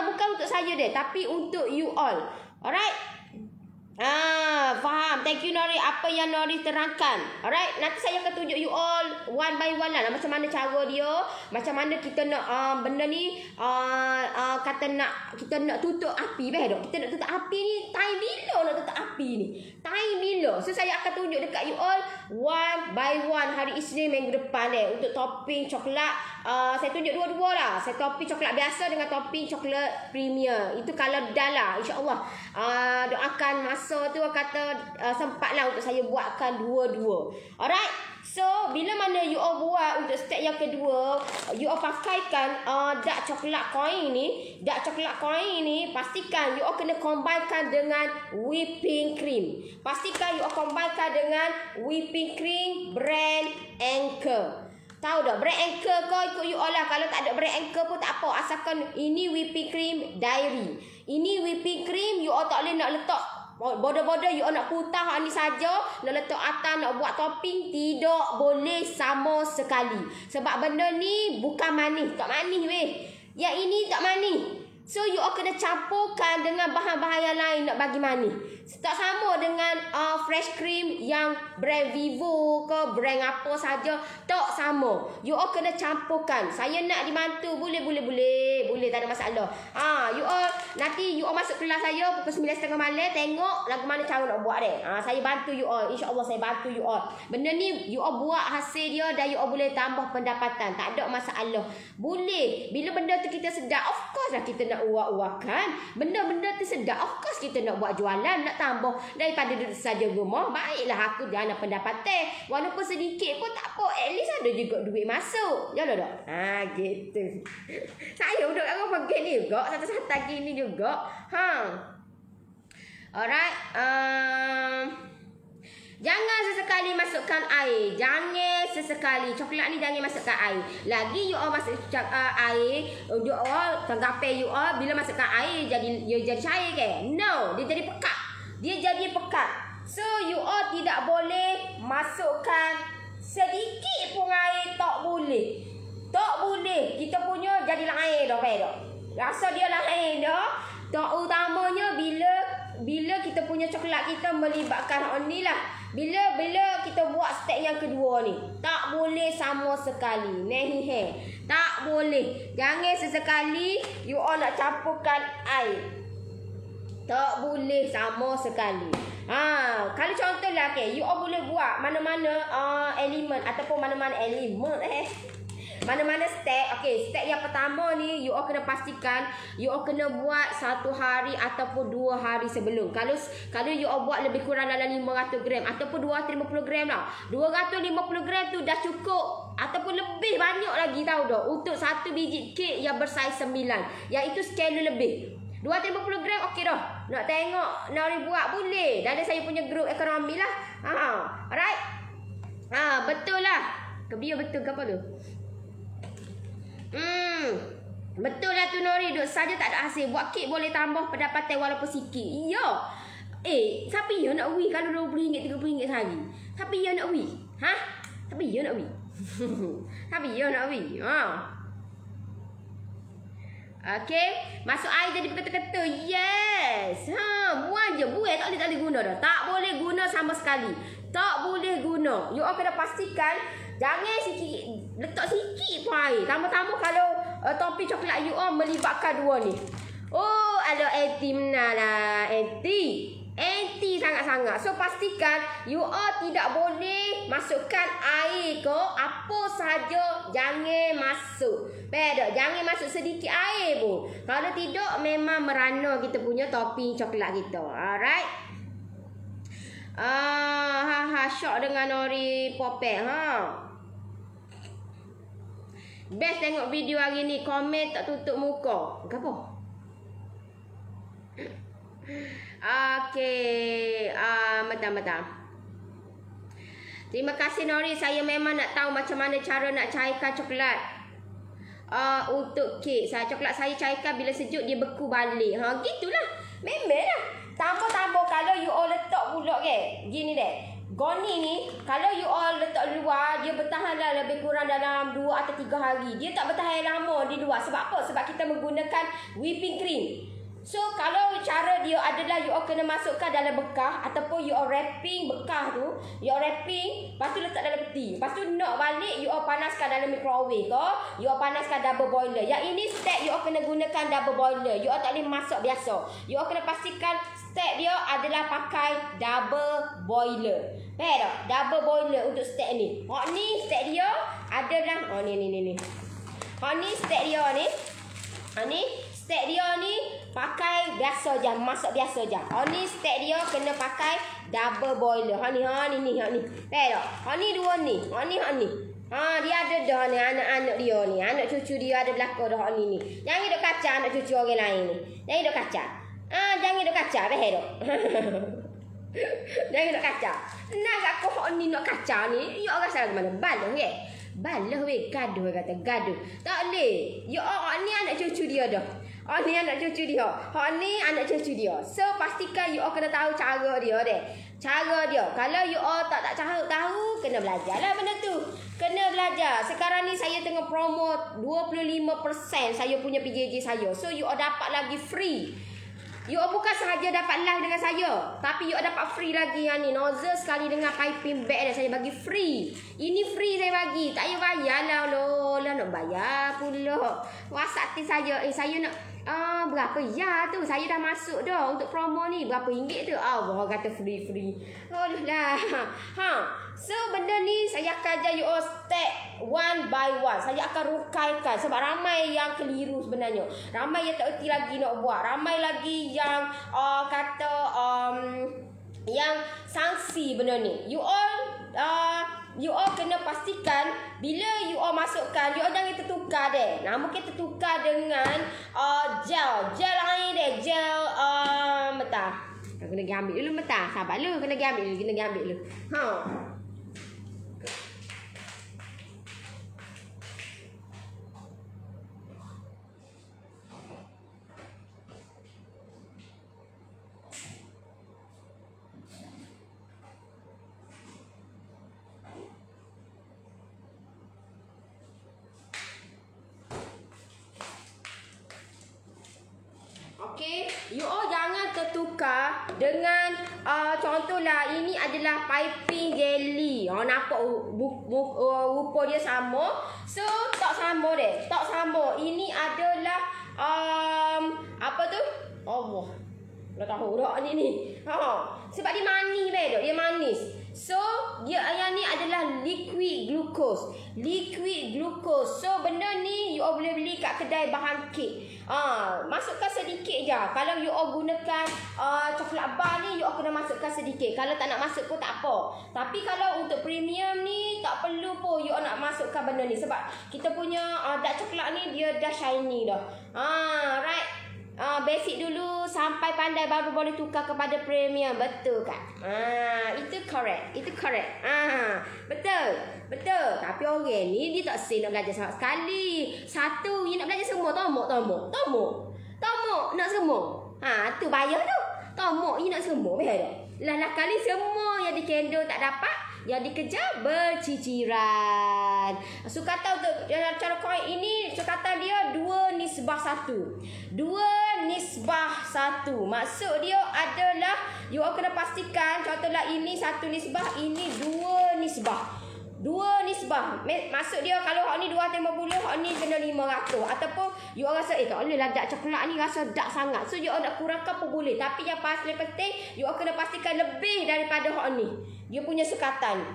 Bukan untuk saya deh, tapi untuk you all. Alright? Faham. Thank you Nori, apa yang Nori terangkan. Alright, nanti saya akan tunjuk you all one by one lah macam mana cara dia, macam mana kita nak benda ni kata nak kita nak tutup api dok. Kita nak tutup api ni, time bila nak tutup api ni? Time bila? So saya akan tunjuk dekat you all one by one hari Isnin minggu depan untuk topping coklat. Saya tunjuk dua-dua lah. Saya topping coklat biasa dengan topping coklat premier. Itu kalau dah lah, insya-Allah. Doakan masa tu kata sempatlah untuk saya buatkan dua-dua. Alright. So bila mana you all buat untuk step yang kedua, you all pakaikan dark coklat coin ni. Dark coklat coin ni pastikan you all kena combinekan dengan whipping cream. Pastikan you all combinekan dengan whipping cream brand Anchor. Tahu tak, brand Anchor kau ikut you all lah. Kalau tak ada brand Anchor pun tak apa, asalkan ini whipping cream Dairy. Ini whipping cream you all tak boleh nak letak bodoh-bodoh, you all nak putah ni saja, nak letak atas, nak buat topping, tidak boleh sama sekali. Sebab benda ni bukan manis, tak manis weh. Yang ini tak manis. So you all kena campurkan dengan bahan-bahan yang lain nak bagi manis. Tak sama dengan fresh cream yang brand Vivo ke brand apa saja, tak sama. You all kena campurkan. Saya nak dibantu, boleh tak ada masalah. You all nanti you all masuk kelas saya pukul 9.30 malam, tengok lagu mana cara nak buat deh. Saya bantu you all, insya-Allah saya bantu you all. Benda ni you all buat hasil dia dan you all boleh tambah pendapatan, tak ada masalah. Boleh. Bila benda tu kita sedap, of course lah kita nak uak-uakan. Benda-benda tu sedap, of course kita nak buat jualan, nak tambah daripada duduk saja rumah. Baiklah aku jangan ada pendapatan, walaupun sedikit pun tak apa, at least ada juga duit masuk. Ya lah tak? Gitu. Saya duduk kat rumah gini juga, satu-satu gini juga. Alright. Jangan sesekali masukkan air. Jangan sesekali. Coklat ni jangan masukkan air. Lagi you all masukkan air, you all tanggapi you all bila masukkan air dia jadi cair ke? No, dia jadi pekat. Dia jadi pekat. So you all tidak boleh masukkan sedikit pun air, tak boleh. Tak boleh. Kita punya jadi lain dah, rasa dia lain dah. Tak utamanya bila kita punya coklat kita melibatkan ni lah. Bila kita buat step yang kedua ni, tak boleh sama sekali. Tak boleh. Jangan sesekali you all nak campurkan air. Tak boleh sama sekali. Kalau contohlah you all boleh buat mana-mana elemen ataupun mana-mana elemen mana-mana step. Step yang pertama ni you all kena pastikan you all kena buat 1 hari ataupun 2 hari sebelum. Kalau you all buat lebih kurang dalam 500 gram ataupun 250 gram lah. 250 gram tu dah cukup ataupun lebih banyak lagi, tahu tak, untuk satu biji kek yang bersaiz 9. Yang itu skala lebih. 250 gram okey dah. Nak tengok Nori buat boleh. Dah ada saya punya grup ekonomi lah. Alright. Betul lah. Kebiar betul ke apa tu? Betul lah tu Nori. Duk saja tak ada hasil. Buat kek boleh tambah pendapatan walaupun sikit. Ya. Siapa yang nak wih kalau RM20, RM30 sehari? Siapa yang nak wih? Siapa yang nak wih? Siapa yang nak wih? Masuk air jadi kata-kata. Yes. Buang je. Buang tak boleh guna dah. Tak boleh guna sama sekali. Tak boleh guna. You all kena pastikan jangan sikit, letak sikit pun air. Tambah-tambah kalau topi coklat you all melibatkan dua ni. Ada anti menalah. Anti sangat-sangat. So pastikan you all tidak boleh masukkan air ke apa saja, jangan masuk. Beda, jangan masuk sedikit air pun. Kalau tidak memang merana kita punya topping coklat kita. Alright. Syok dengan Nori Popek. Best tengok video hari ni. Komen tak tutup muka. Kenapa? Okey, betul. Terima kasih Nori. Saya memang nak tahu macam mana cara nak cairkan coklat. Untuk kek coklat saya cairkan bila sejuk dia beku balik. Gitulah. Memanglah. Tambah kalau you all letak pula ke. Gini deh. Goni ni kalau you all letak luar, dia bertahan dah lebih kurang dalam 2 atau 3 hari. Dia tak bertahan lama di luar. Sebab apa? Sebab kita menggunakan whipping cream. So kalau cara dia adalah you all kena masukkan dalam bekah ataupun you all wrapping bekah tu, you all wrapping, lepas tu letak dalam peti. Lepas tu nak balik you all panaskan dalam microwave ke, you all panaskan double boiler. Yang ini step you all kena gunakan double boiler. You all tak boleh masak biasa. You all kena pastikan step dia adalah pakai double boiler. Faham tak? Double boiler untuk step ni. Ni step dia adalah ni. Ni step dia ni. Ni step dia ni pakai biasa je, masak biasa je. Ni step dia kena pakai double boiler. Ni. Faham tak? Ni dua ni. Ni. Dia ada dah ni anak-anak dia ni. Anak cucu dia ada belakang dah ni. Jangan hidup kacau anak cucu orang lain ni. Jangan hidup kacau. Jangan hidup kacau, faham tak? Jangan hidup kacau. Nak aku ni nak kacau ni, you orang salah ke mana? Balah ke? Balah weh, gaduh kata, gaduh. Tak boleh. You ni anak cucu dia dah. Ni anak cucu dia. Ni anak cucu dia. So pastikan you all kena tahu cara dia deh. Cara dia. Kalau you all tak tahu, kena belajarlah benda tu. Kena belajar. Sekarang ni saya tengah promo 25% saya punya PJJ saya. So you all dapat lagi free. You all bukan sahaja dapat live dengan saya, tapi you all dapat free lagi yang ni. Nozzle sekali dengan piping bag saya bagi free. Ini free saya bagi. Tak payah bayar lah. Nak bayar pula. WhatsApp saya. Saya nak berapa ya tu? Saya dah masuk dah untuk promo ni. Berapa ringgit tu? Allah kata free. Lah. So benda ni saya akan ajar you all step one by one. Saya akan rukaikan sebab ramai yang keliru sebenarnya. Ramai yang tak erti lagi nak buat. Ramai lagi yang yang sangsi benda ni. You all kena pastikan bila you all masukkan, you all jangan tertukar deh. Mungkin tertukar dengan gel lain deh, gel betah. Kena pergi ambil dulu betah. Sabar lu, kena pergi ambil dulu. Okey, you all jangan tertukar dengan contohlah ini adalah piping jelly. Nampak rupa dia sama. So tak sama deh. Tak sama. Ini adalah apa tu? Allah. Dah tahu dah ni. Sebab dia manis deh. Dia manis. So dia yang ni adalah liquid glucose. So benda ni you all boleh beli kat kedai bahan kek. Masukkan sedikit je. Kalau you all gunakan coklat bar ni, you all kena masukkan sedikit. Kalau tak nak masuk pun tak apa. Tapi kalau untuk premium ni tak perlu pun you all nak masukkan benda ni sebab kita punya dark coklat ni dia dah shiny dah. Right. Basic dulu sampai pandai baru boleh tukar kepada premium. Betul kan? Itu correct. Betul. Tapi orang ni dia tak say nak belajar sekali. Satu you nak belajar semua. Tomok nak semua. Tu bayar tu. Tomok you nak semua. Lah kali semua yang dikendor tak dapat, yang dikejar berciciran. Sukatan untuk cara koin ini, sukatan dia 2:1. 2:1. Maksud dia adalah you all kena pastikan contohlah ini 1 nisbah, ini 2 nisbah. 2 nisbah. Maksud dia kalau hak ni 250, hak ni kena 500. Ataupun you all rasa tak boleh lah dark coklat ni rasa dark sangat. So you all nak kurangkan pun boleh. Tapi yang paling penting you all kena pastikan lebih daripada hak ni. Dia punya sukatan.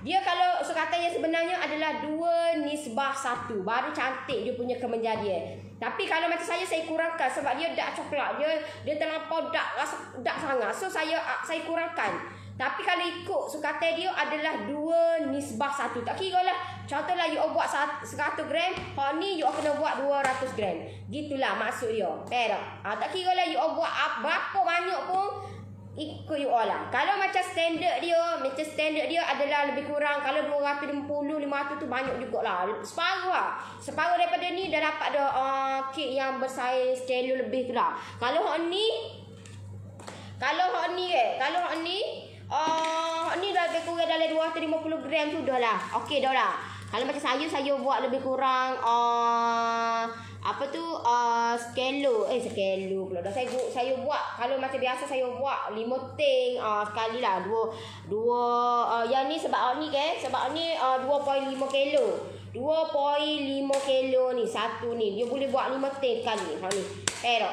Dia kalau sukatan yang sebenarnya adalah 2:1. Baru cantik dia punya kemenjadian. Tapi kalau macam saya kurangkan sebab dia dark coklat. Dia terlampau dark sangat. So saya kurangkan. Tapi kalau ikut sukatan dia adalah 2:1. Tak kira lah. Contohlah you buat 100 gram, hak ni you kena buat 200 gram. Gitulah maksud dia. Faham tak? Tak kira lah you buat berapa banyak pun ikut you lah. Kalau macam standard dia adalah lebih kurang, kalau 250, 500 tu banyak jugalah. Separuh lah. Separuh daripada ni dah dapat dah kek yang bersaiz kilo lebih tu lah. Kalau hak ni dah lebih kurang dalam 250 gram tu dah lah. Okey dah lah. Kalau macam saya buat lebih kurang sekilo pula dah saya buat. Kalau macam biasa saya buat 5 ting sekali lah. Yang ni sebab ni 2.5 kilo. 2.5 kilo ni satu ni. Dia boleh buat 5 ting sekali. Ni.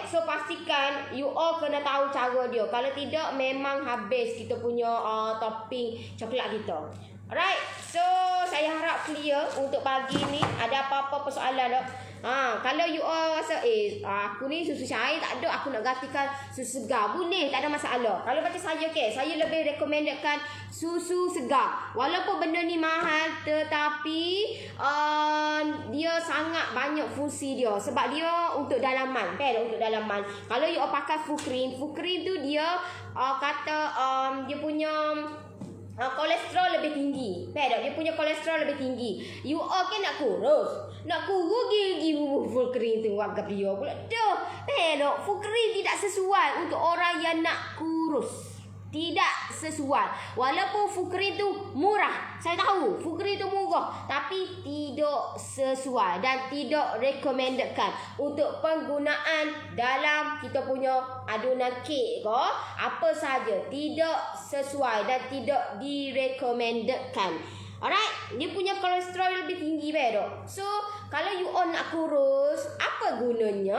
So pastikan you all kena tahu cara dia. Kalau tidak memang habis kita punya topping coklat kita. Alright. So saya harap clear untuk pagi ni. Ada apa-apa persoalan tak? Kalau you all rasa aku ni susu cair tak ada, aku nak gantikan susu segar, boleh, tak ada masalah. Kalau macam saya saya lebih recommendedkan susu segar. Walaupun benda ni mahal tetapi dia sangat banyak fungsi dia. Sebab dia untuk dalaman, untuk dalaman. Kalau you all pakai full cream tu dia dia punya kolesterol lebih tinggi. Dia punya kolesterol lebih tinggi. You all kan nak kurus gigi full cream tu agak dia pula. Full cream tidak sesuai untuk orang yang nak kurus. Tidak sesuai. Walaupun full cream tu murah, saya tahu full cream tu murah, tapi tidak sesuai dan tidak recommendedkan untuk penggunaan dalam kita punya adunan kek ke apa saja. Tidak sesuai dan tidak direkomendedkan. Alright, dia punya kolesterol lebih tinggi So kalau you all nak kurus, apa gunanya?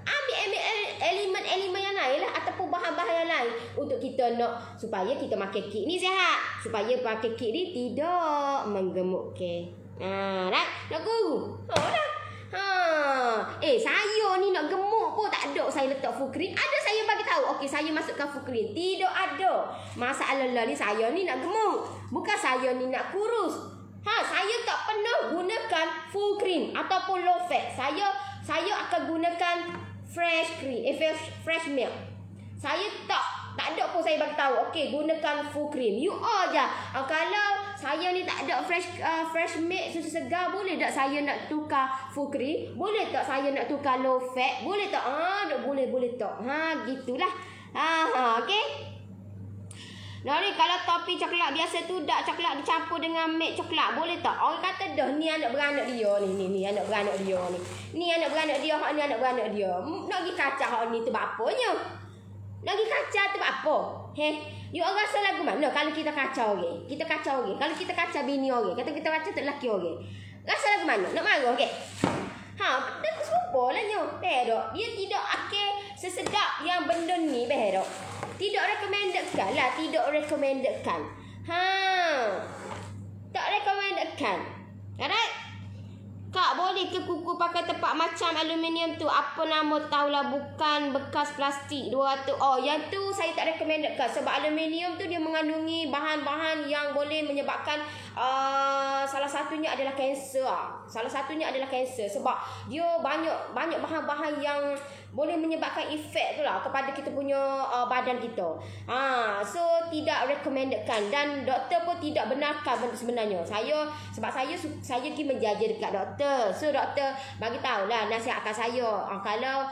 Ambil elemen-elemen yang lain lah, ataupun bahan-bahan yang lain untuk kita nak supaya kita makan kek ni sihat, supaya pakai kek ni tidak menggemukkan. Right? Nak guru? Saya ni nak gemuk pun tak ada saya letak full cream. Ada saya bagi tahu, okey saya masukkan full cream. Tidak ada. Masalah ni saya ni nak gemuk, bukan saya ni nak kurus. Saya tak pernah gunakan full cream ataupun low fat. Saya akan gunakan fresh cream, fresh milk. Saya tak ada pun saya bagi tahu, okey gunakan full cream. You all je. Kalau saya ni tak ada fresh milk, susu segar, boleh tak saya nak tukar full cream? Boleh tak saya nak tukar low fat? Boleh tak? Boleh tak. Gitulah. Okey. Nah ni kalau topi coklat biasa tu dak coklat dicampur dengan milk coklat, boleh tak? Orang kata dah ni anak beranak dia ni anak beranak dia ni. Ni anak beranak dia, hak ni anak beranak dia. Nak pergi kacau hak ni tu bapanya. Nak pergi kacau tu apa? You orang rasa lagu mana kalau kita kacau orang? Kita kacau orang. Kalau kita kacau bini orang, kata kita kacau tak lelaki orang. Rasa lagu mana? Nak marah okey? Dia serupa lah nyo. Dia tidak akan sesedap yang benda ni dok. Tidak recommendedkan lah, tidak recommendedkan. Tak recommendedkan. Alright? Kak, boleh ke kuku pakai tempat macam aluminium tu? Apa nama tahulah, bukan bekas plastik 200. Yang tu saya tak recommendedkan. Sebab aluminium tu dia mengandungi bahan-bahan yang boleh menyebabkan salah satunya adalah kanser. Sebab dia banyak bahan-bahan yang boleh menyebabkan efek tu lah kepada kita punya badan kita. So tidak recommendedkan dan doktor pun tidak benarkan benda sebenarnya. Sebab saya pergi menjajah dekat doktor. So doktor bagi tahulah nasihatkan saya. Kalau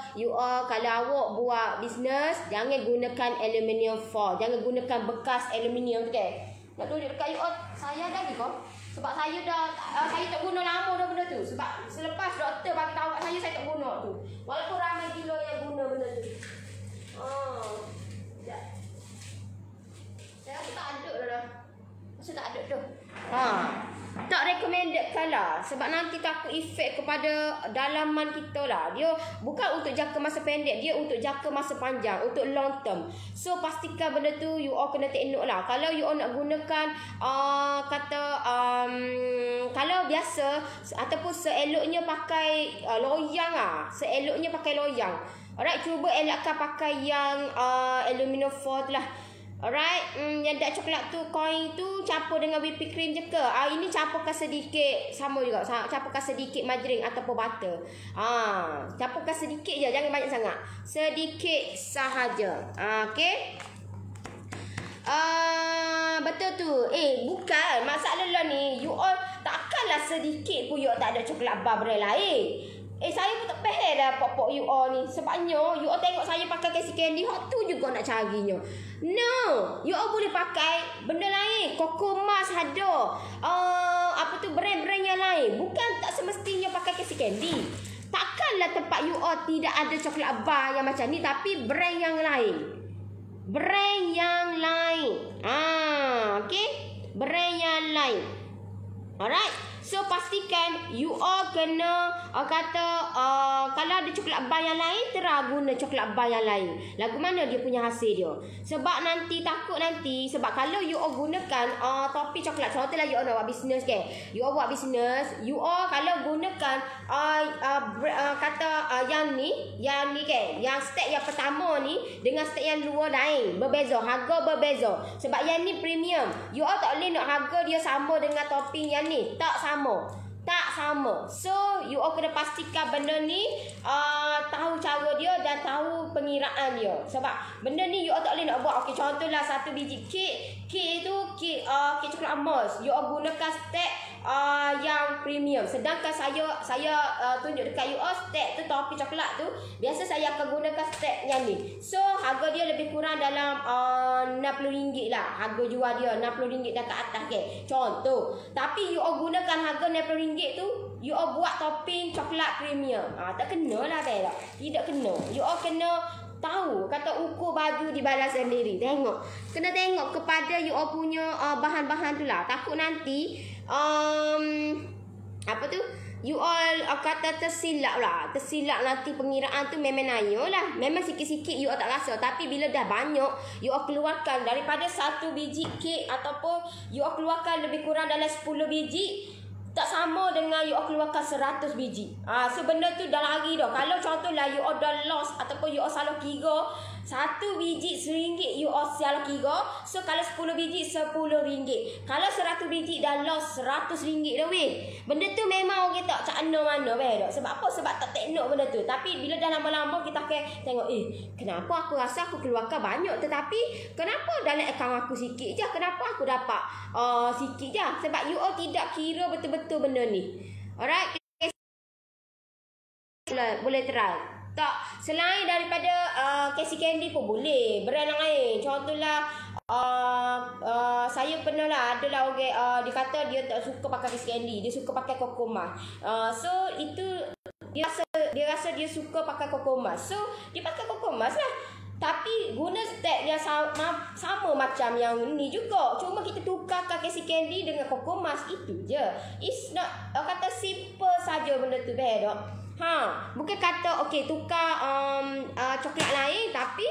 awak buat bisnes, jangan gunakan aluminium foil. Jangan gunakan bekas aluminium tu kan. Nak tunjuk dekat you all, saya lagi kau. Sebab saya tak guna lama dah benda tu. Sebab selepas doktor bagi tahu kat saya tak guna tu. Walaupun ramai gila yang guna benda tu. Sekejap. Saya rasa tak ada dah. Masa tak ada dah. Tak recommendedkan lah. Sebab nanti takut efek kepada dalaman kita lah. Dia bukan untuk jangka masa pendek, dia untuk jangka masa panjang, untuk long term. So pastikan benda tu you all kena take note lah. Kalau you all nak gunakan kalau biasa ataupun seeloknya pakai loyang lah. Seeloknya pakai loyang. Alright, cuba elakkan pakai yang aluminium foil tu lah. Alright, yang dak coklat tu koin tu campur dengan whipping cream je ke? Ini campurkan sedikit sama juga. Campurkan sedikit margarin ataupun butter. Campurkan sedikit je, jangan banyak sangat. Sedikit sahaja. Okey. Betul tu. Bukan. Masalah lah ni. You all takkanlah sedikit pun you all tak ada coklat bar brand lain. Saya pun tak faham dah pok-pok you all ni. Sebabnya you all tengok saya pakai Cassie Candy, hot tu juga nak carinya. No, you all boleh pakai benda lain. Coco Mas ada. Apa tu brand-brand yang lain. Bukan tak semestinya pakai Cassie Candy. Takkanlah tempat you all tidak ada coklat bar yang macam ni, tapi brand yang lain. Brand yang lain. Okay. Brand yang lain. Alright. So pastikan you all kena kalau ada coklat bar yang lain, terus guna coklat bar yang lain. Lagu mana dia punya hasil dia. Sebab takut nanti sebab kalau you all gunakan topi coklat, contohlah you all nak buat bisnes ke. You all buat bisnes, you all kalau gunakan yang ni ke, yang stek yang pertama ni dengan stek yang luar lain, berbeza, harga berbeza. Sebab yang ni premium. You all tak boleh nak harga dia sama dengan topping yang ni. Tak sama. So you all kena pastikan benda ni tahu cara dia dan tahu pengiraan dia. Sebab benda ni you all tak boleh nak buat. Okey, contohlah satu biji kek tu kek coklat emas. You all gunakan stek yang premium. Sedangkan saya tunjuk dekat you all stek tu topi coklat tu. Biasa saya akan gunakan stek yang ni. So harga dia lebih kurang dalam RM60 lah. Harga jual dia RM60 dan ke atas ke. Contoh. Tapi you all gunakan harga RM60 tu, you all buat topping coklat premium. Tak kena lah tak? Tidak kena. You all kena tahu kata ukur baju di balas sendiri. Kena tengok kepada you all punya bahan-bahan tu lah. Takut nanti apa tu, you all kata tersilap nanti pengiraan tu memang naya lah. Memang sikit-sikit you all tak rasa, tapi bila dah banyak you all keluarkan daripada satu biji kek ataupun you all keluarkan lebih kurang dalam 10 biji, tak sama dengan you all keluarkan 100 biji. So benda tu dah lari dah. Kalau contohlah you all dah lost ataupun you all salah kira, satu biji RM1 you all salah kira. So kalau 10 biji RM10. Kalau 100 biji dah lost RM100 dah weh. Benda tu memang orang tak cak mana weh dah. Sebab apa? Sebab tak teknik benda tu. Tapi bila dah lama-lama kita akan tengok, kenapa aku rasa aku keluarkan banyak, tetapi kenapa dalam akaun aku sikit je? Kenapa aku dapat sikit je? Sebab you all tidak kira betul-betul benda ni. Alright. Boleh try. Tak, selain daripada Cassie Candy pun boleh brand lain. Contohlah saya pernah lah adalah orang dia kata dia tak suka pakai Cassie Candy, dia suka pakai Coco Mas. So itu dia rasa dia suka pakai Coco Mas. So dia pakai Coco Mas lah. Tapi guna stek yang sama macam yang ni juga. Cuma kita tukarkan Cassie Candy dengan Coco Mas, itu je. It's not kata simple saja benda tu bedok. Bukan kata okey tukar coklat lain tapi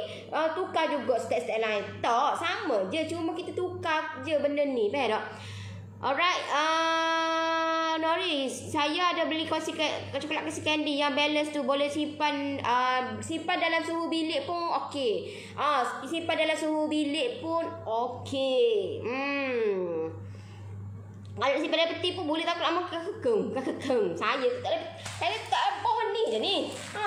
tukar juga stek-stek lain. Tak, sama je, cuma kita tukar je benda ni, faham tak? Alright, Noris, saya ada beli coklat Cassie Candy yang balance tu, boleh simpan dalam suhu bilik pun okey. Simpan dalam suhu bilik pun okey. Kalau simpan dalam peti pun boleh, takut lama kekeng. Saya tak pohon ni je ni.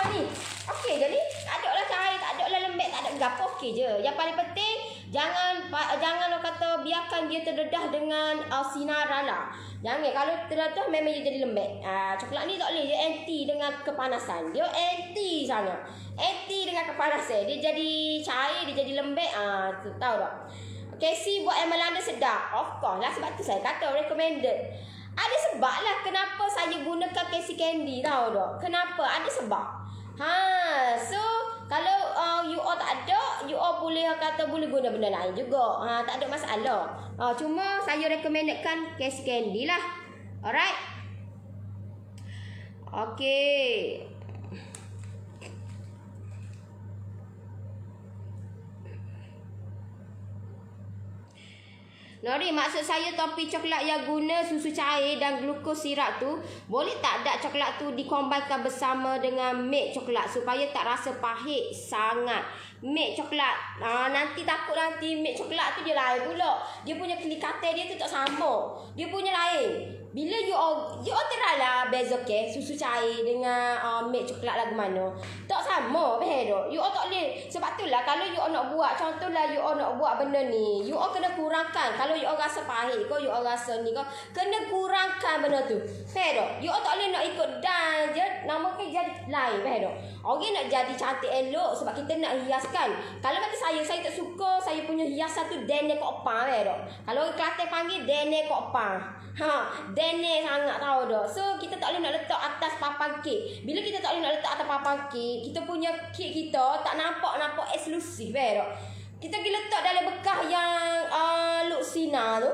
Ni. Okey je ni. Tak ada lah cair, tak ada lah lembek, tak ada gapo, okey je. Yang paling penting jangan orang kata biarkan dia terdedah dengan sinaran lah. Jangan, kalau terdedah memang dia jadi lembek. Coklat ni tak boleh, dia anti dengan kepanasan. Dia anti sangat. Anti dengan kepanasan. Dia jadi cair, dia jadi lembek. Tahu tak? Casey buat yang Melanda sedap. Of course lah, sebab tu saya kata recommended. Ada sebab lah kenapa saya gunakan Cassie Candy, tahu tak? Kenapa? Ada sebab. So kalau you all tak ada, you all boleh guna benda lain juga. Tak ada masalah. Cuma saya recommendedkan Cassie Candy lah. Alright. Okay. Nori, maksud saya topi coklat yang guna susu cair dan glukos sirap tu, boleh tak dark coklat tu dikombainkan bersama dengan milk coklat supaya tak rasa pahit sangat. Milk coklat, nanti takut nanti milk coklat tu dia lain pula. Dia punya kelikatan dia tu tak sama. Dia punya lain. Bila you all teralah beza ke susu cair dengan milk coklat lagu mana. Tak sama behedo. You all tak boleh. Sebab tu lah kalau you all nak buat, contohlah you all nak buat benda ni, you all kena kurangkan. Kalau you all rasa pahit kau, you all rasa ni kau, kena kurangkan benda tu. Behedo. You all tak boleh nak ikut dan je, nama ke jadi lain behedo. Orang nak jadi cantik elok sebab kita nak hiaskan. Kalau macam saya tak suka saya punya hiasan tu dene kopang behedo. Kalau orang Kelantan panggil dene kopang. Dene sangat tahu dah. So kita tak boleh nak letak atas papan kek. Bila kita tak boleh nak letak atas papan kek, kita punya kek kita tak nampak eksklusif dah. Kita pergi letak dalam bekas yang luksina tu.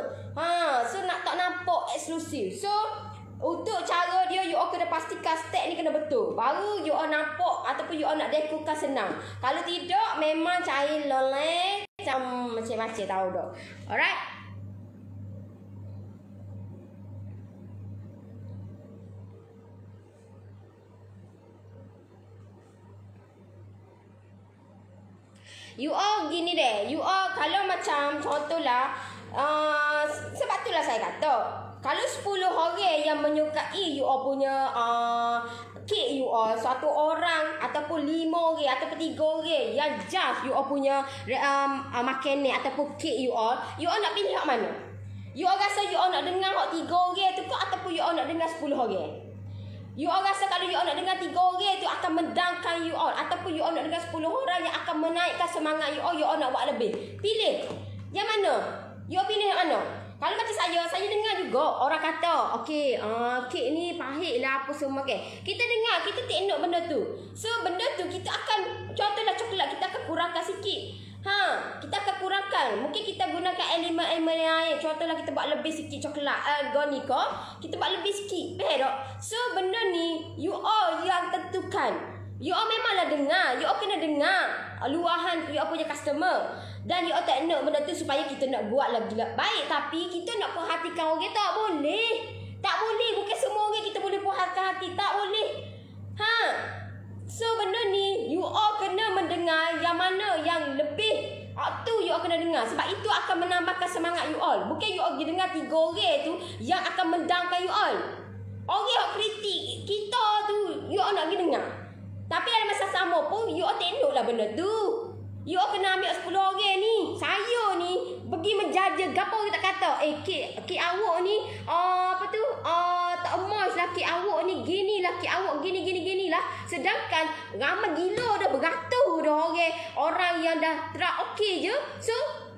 So nak tak nampak eksklusif. So untuk cara dia, you all kena pastikan step ni kena betul. Baru you all nampak ataupun you all nak dekorkan senang. Kalau tidak, memang cair loleh macam-macam tahu dah. Alright. You all gini deh. You all kalau macam contohlah, sebab itulah saya kata, kalau 10 orang yang menyukai you all punya kek you all, satu orang ataupun 5 orang ataupun 3 orang yang just you all punya makanan ataupun kek you all nak pilih hak mana? You all rasa you all nak dengar hak 3 orang tu ke ataupun you all nak dengar 10 orang? You all rasa kalau you all nak dengar 3 orang tu akan mendangkan you all, ataupun you all nak dengar 10 orang yang akan menaikkan semangat you all nak buat lebih? Pilih yang mana? You all pilih yang mana? Kalau macam saya dengar juga orang kata, okey, kek ni pahit lah apa semua ke. Kita dengar, kita tengok benda tu. So benda tu kita akan, contohlah coklat, kita akan kurangkan sikit. Kita akan kurangkan. Mungkin kita gunakan elemen-elemen yang lain. Contohlah kita buat lebih sikit coklat Goniko, kita buat lebih sikit. Betul? So benda ni you all yang tentukan. You all memanglah dengar. You all kena dengar luahan you all punya customer. Dan you all tak nak benda tu supaya kita nak buat lagi baik. Tapi kita nak perhatikan orang, tak boleh. Tak boleh. Bukan semua orang kita boleh puaskan hati. Tak boleh. So benda ni you all kena mendengar yang mana yang lebih. Tu you all kena dengar. Sebab itu akan menambahkan semangat you all. Bukan you all pergi dengar 3 orang tu yang akan mendangkan you all. Orang yang kritik kita tu you all nak pergi dengar. Tapi dalam masa sama pun you all tengoklah benda tu. You all kena ambil 10 orang ni. Saya ni pergi menjaja gapo kita kata, kek awak ni tak emas lah, kek awak ni gini lah, kek awak gini lah. Sedangkan ramai gila dah, beratus dah orang yang dah okey je. So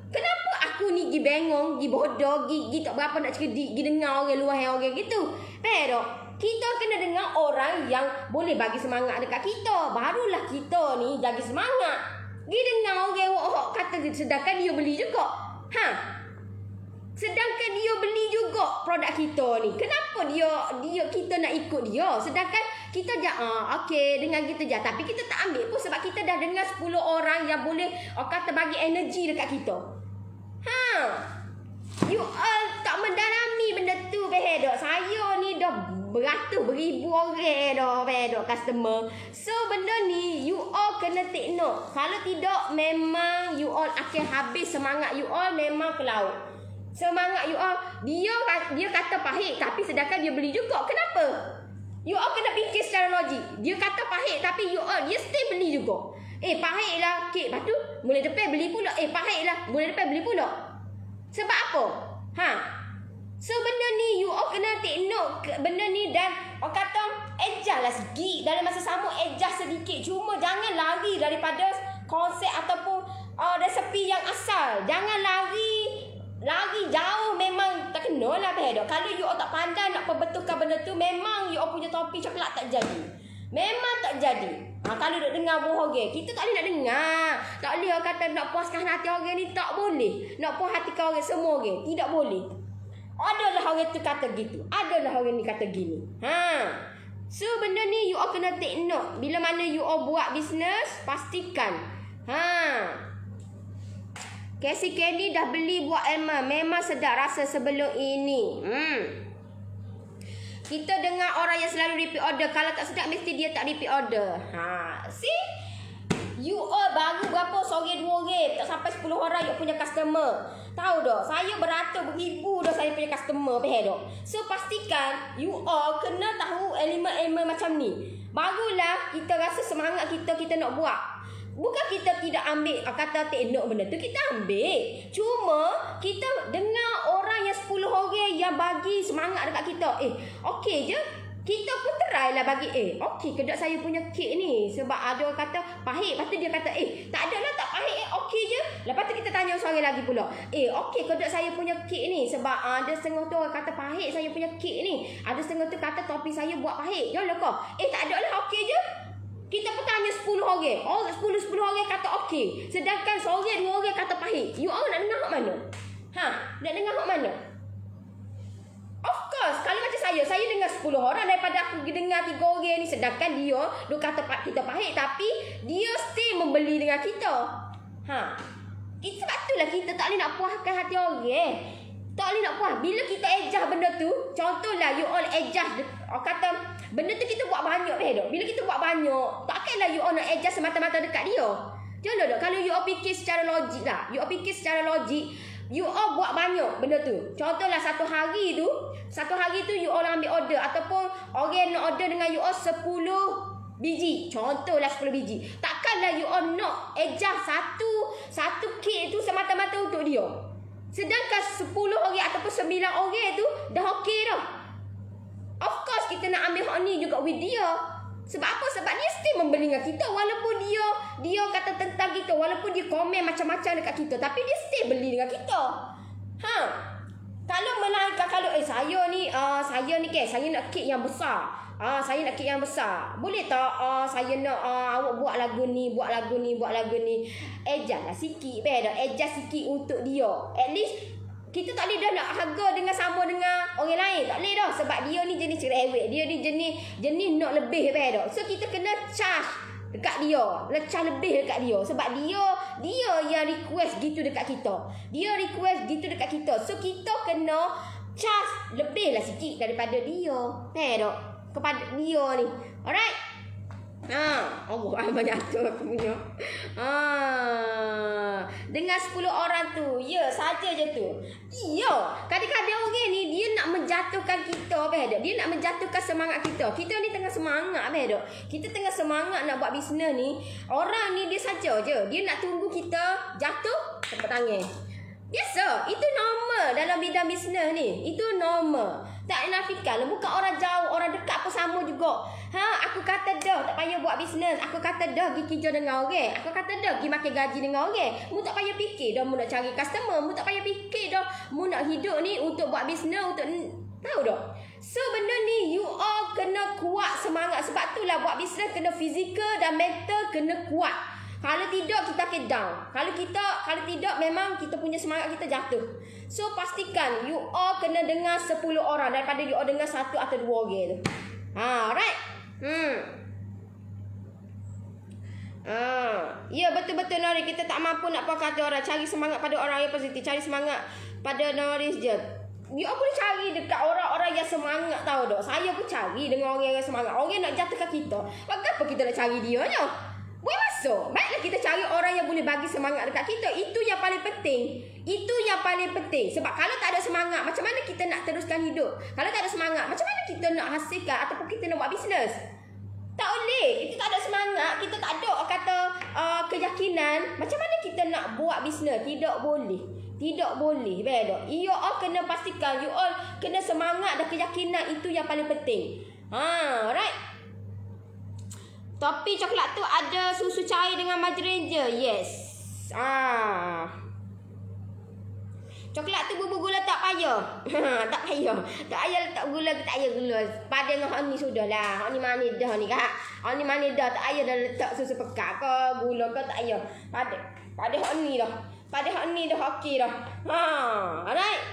kenapa aku ni pergi bengong, pergi bodoh, pergi tak berapa nak cerdik, pergi dengar orang luar orang gitu. Pero kita kena dengar orang yang boleh bagi semangat dekat kita. Barulah kita ni jadi semangat. Dia dengar orang kata sedangkan dia beli juga. Sedangkan dia beli juga produk kita ni. Kenapa kita nak ikut dia? Sedangkan kita je okey dengan kita je. Tapi kita tak ambil pun sebab kita dah dengar 10 orang yang boleh kata bagi energi dekat kita. You all tak mendalami benda tu behedo. Saya ni dah beratus beribu orang dah behedo customer. So benda ni you all kena tengok. Kalau tidak memang you all akan habis semangat you all memang ke laut. Semangat you all dia kata pahit tapi sedangkan dia beli juga. Kenapa? You all kena fikir secara logik. Dia kata pahit tapi you all dia still beli juga. Pahit lah kek. Lepas tu mulai depan beli pula. Pahit lah mulai depan beli pula. Sebab apa? So benda ni you all kena tengok benda ni dan orang kata adjust lah sikit. Dalam masa sama adjust sedikit. Cuma jangan lari daripada konsep ataupun resepi yang asal. Jangan lari jauh, memang tak kena lah behedo. Kalau you all tak pandai nak perbetulkan benda tu, memang you all punya topi coklat tak jadi. Memang tak jadi. Kalau nak dengar buah orang, kita tak boleh nak dengar. Tak boleh orang kata nak puaskan hati orang ni, tak boleh. Nak puas hati orang semua orang, tidak boleh. Adalah orang tu kata gitu. Adalah orang ni kata gini. So benda ni you all kena take note. Bila mana you all buat bisnes, pastikan. Casey Candy dah beli buat Elma. Memang sedap rasa sebelum ini. Kita dengar orang yang selalu repeat order. Kalau tak sedap mesti dia tak repeat order. See? You all baru berapa? Sorang 2 orang. Tak sampai 10 orang you punya customer. Tahu dah, saya beratus beribu dah saya punya customer. Faham tak? So pastikan you all kena tahu elemen-elemen macam ni. Barulah kita rasa semangat kita nak buat. Bukan kita tidak ambil kata tak nak benda tu, kita ambil. Cuma kita dengar orang yang 10 orang yang bagi semangat dekat kita. Okey je. Kita pun try lah bagi okey kedap saya punya kek ni. Sebab ada orang kata pahit. Lepas tu dia kata tak ada lah tak pahit okey je. Lepas tu kita tanya seorang lagi pula. Okey kedap saya punya kek ni. Sebab ada setengah tu orang kata pahit saya punya kek ni. Ada setengah tu kata topi saya buat pahit. Yalah kau. Tak ada lah okey je. Kita pun tanya 10 orang. 10 orang kata okey. Sedangkan seorang 2 orang kata pahit. You all nak dengar hak mana? Nak dengar hak mana? Of course, kalau macam saya dengar 10 orang daripada aku dengar 3 orang ni. Sedangkan dia kata kita pahit, tapi dia still membeli dengan kita. Sebab itulah kita tak boleh nak puaskan hati orang. Tak boleh nak puas. Bila kita adjust benda tu, contohlah you all adjust, kata benda tu kita buat banyak dok. Bila kita buat banyak, takkanlah you all nak adjust semata-mata dekat dia. Contoh dok, kalau you all fikir secara logik lah. You all fikir secara logik, you all buat banyak benda tu. Contohlah satu hari tu you all ambil order ataupun orang nak order dengan you all 10 biji. Contohlah 10 biji. Takkanlah you all nak adjust satu kek tu semata-mata untuk dia. Sedangkan 10 orang ataupun 9 orang tu dah okey dah. Of course kita nak ambil hak ni juga with dia. Sebab apa? Sebab dia still membeli dengan kita. Walaupun dia kata tentang kita, walaupun dia komen macam-macam dekat kita, tapi dia still beli dengan kita. Kalau melainkan kalau saya ni saya nak kek yang besar. Saya nak kek yang besar. Boleh tak saya nak awak buat lagu ni. Adjust lah sikit. Adjust sikit untuk dia. At least kita tak boleh dah nak harga dengan sama dengan orang lain. Tak boleh dah. Sebab dia ni jenis cerewet. Dia ni jenis nak lebih. So kita kena charge dekat dia. Charge lebih dekat dia. Sebab dia yang request gitu dekat kita. So kita kena charge lebih lah sikit daripada dia. Kepada dia ni. Alright? Allah banyak tu aku punya. Dengan 10 orang tu, ya saja je tu. Ya, kadang-kadang orang ni dia nak menjatuhkan kita, dia nak menjatuhkan semangat kita. Kita ni tengah semangat, kita tengah semangat nak buat bisnes ni. Orang ni dia saja je, dia nak tunggu kita jatuh tepuk tangan. Biasa, itu normal dalam bidang bisnes ni. Itu normal. Tak nafikan, bukan orang jauh, orang dekat pun sama juga. Aku kata dah tak payah buat bisnes. Aku kata dah pergi kerja dengan orang. Aku kata dah pergi makan gaji dengan orang. Mu tak payah fikir dah mu nak cari customer. Mu tak payah fikir dah mu nak hidup ni untuk buat bisnes, untuk tahu dah. So benda ni you all kena kuat semangat. Sebab itulah buat bisnes kena fizikal dan mental kena kuat. Kalau tidak kita akan down. Kalau tidak memang kita punya semangat kita jatuh. So pastikan you all kena dengar 10 orang daripada you all dengar 1 atau 2 orang tu. Alright. Ya betul-betul Nori, kita tak mampu nak pakai kata orang. Cari semangat pada orang yang positif. Cari semangat pada Noris je. You all boleh cari dekat orang-orang yang semangat, tahu tak? Saya pun cari dengan orang yang semangat. Orang nak jatuhkan kita. Kenapa kita nak cari dia nya? Boleh masuk. Baiklah kita cari orang yang boleh bagi semangat dekat kita. Itu yang paling penting. Sebab kalau tak ada semangat, macam mana kita nak teruskan hidup? Kalau tak ada semangat, macam mana kita nak hasilkan ataupun kita nak buat bisnes? Tak boleh. Kita tak ada semangat, kita tak ada kata keyakinan. Macam mana kita nak buat bisnes? Tidak boleh. You all kena pastikan, you all kena semangat dan keyakinan. Itu yang paling penting. Right? Topi coklat tu ada susu cair dengan margarin je. Yes. Coklat tu bubur gula tak payah. Tak payah letak gula, tak payah gula. Pada dengan hak ni sudahlah. Hak ni manis dah ni kak. Hak ni manis dah, tak payah dah letak susu pekat ke gula ke, tak payah. Pada hak ni dah. Pada hak ni dah okey dah. Alright.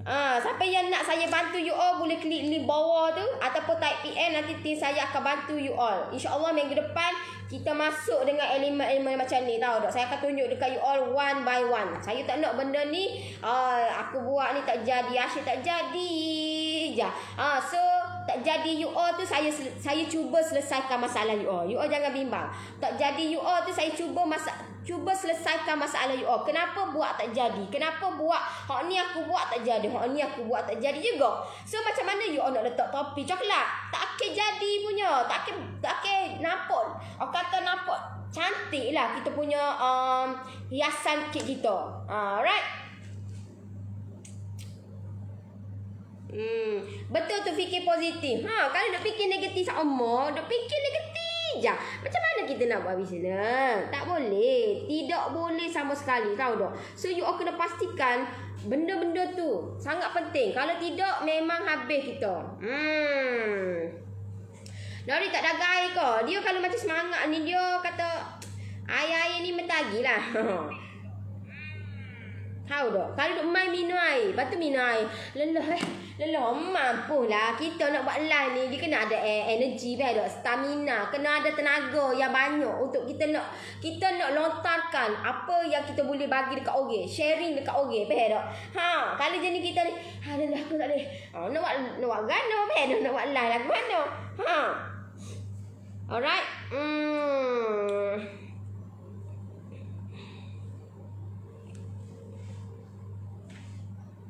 Siapa yang nak saya bantu you all boleh klik link bawah tu ataupun type PM, nanti tim saya akan bantu you all. InsyaAllah minggu depan kita masuk dengan elemen-elemen macam ni, tahu tak? Saya akan tunjuk dekat you all one by one. Saya tak nak benda ni aku buat ni tak jadi, asyik tak jadi je. So tak jadi you all tu saya cuba selesaikan masalah you all. You all jangan bimbang. Tak jadi you all tu saya cuba selesaikan masalah you all. Kenapa buat tak jadi? Kenapa buat hak ni aku buat tak jadi? Hak ni aku buat tak jadi juga. So macam mana you all nak letak topi coklat? Tak akan jadi punya. Tak akan nampak. Aku kata nampak cantik lah kita punya hiasan kek kita. Alright. Betul tu fikir positif. Kalau nak fikir negatif sama, nak fikir negatif je. Macam mana kita nak buat bisnes? Tak boleh. Tidak boleh sama sekali, tahu tak? So you all kena pastikan benda-benda tu sangat penting. Kalau tidak memang habis kita. Dari tak dagang air ke? Dia kalau macam semangat ni dia kata air ni mentagilah. Tahu tak? Kalau duk main minum air, lepas tu minum air. Lelah mampulah. Kita nak buat live ni, dia kena ada energy, ada stamina, kena ada tenaga yang banyak untuk kita nak lontarkan apa yang kita boleh bagi dekat orang, sharing dekat orang, faham tak? Kalau jenis kita ni, lelah aku tak boleh. Nak buat gana, faham? Nak buat live lagu mana? Alright.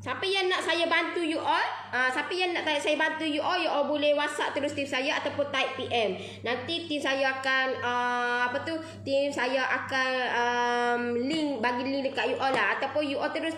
Siapa yang nak saya bantu you all? Siapa yang nak saya bantu you all boleh WhatsApp terus tim saya ataupun type PM. Nanti tim saya akan tim saya akan bagi link dekat you all lah, ataupun you all terus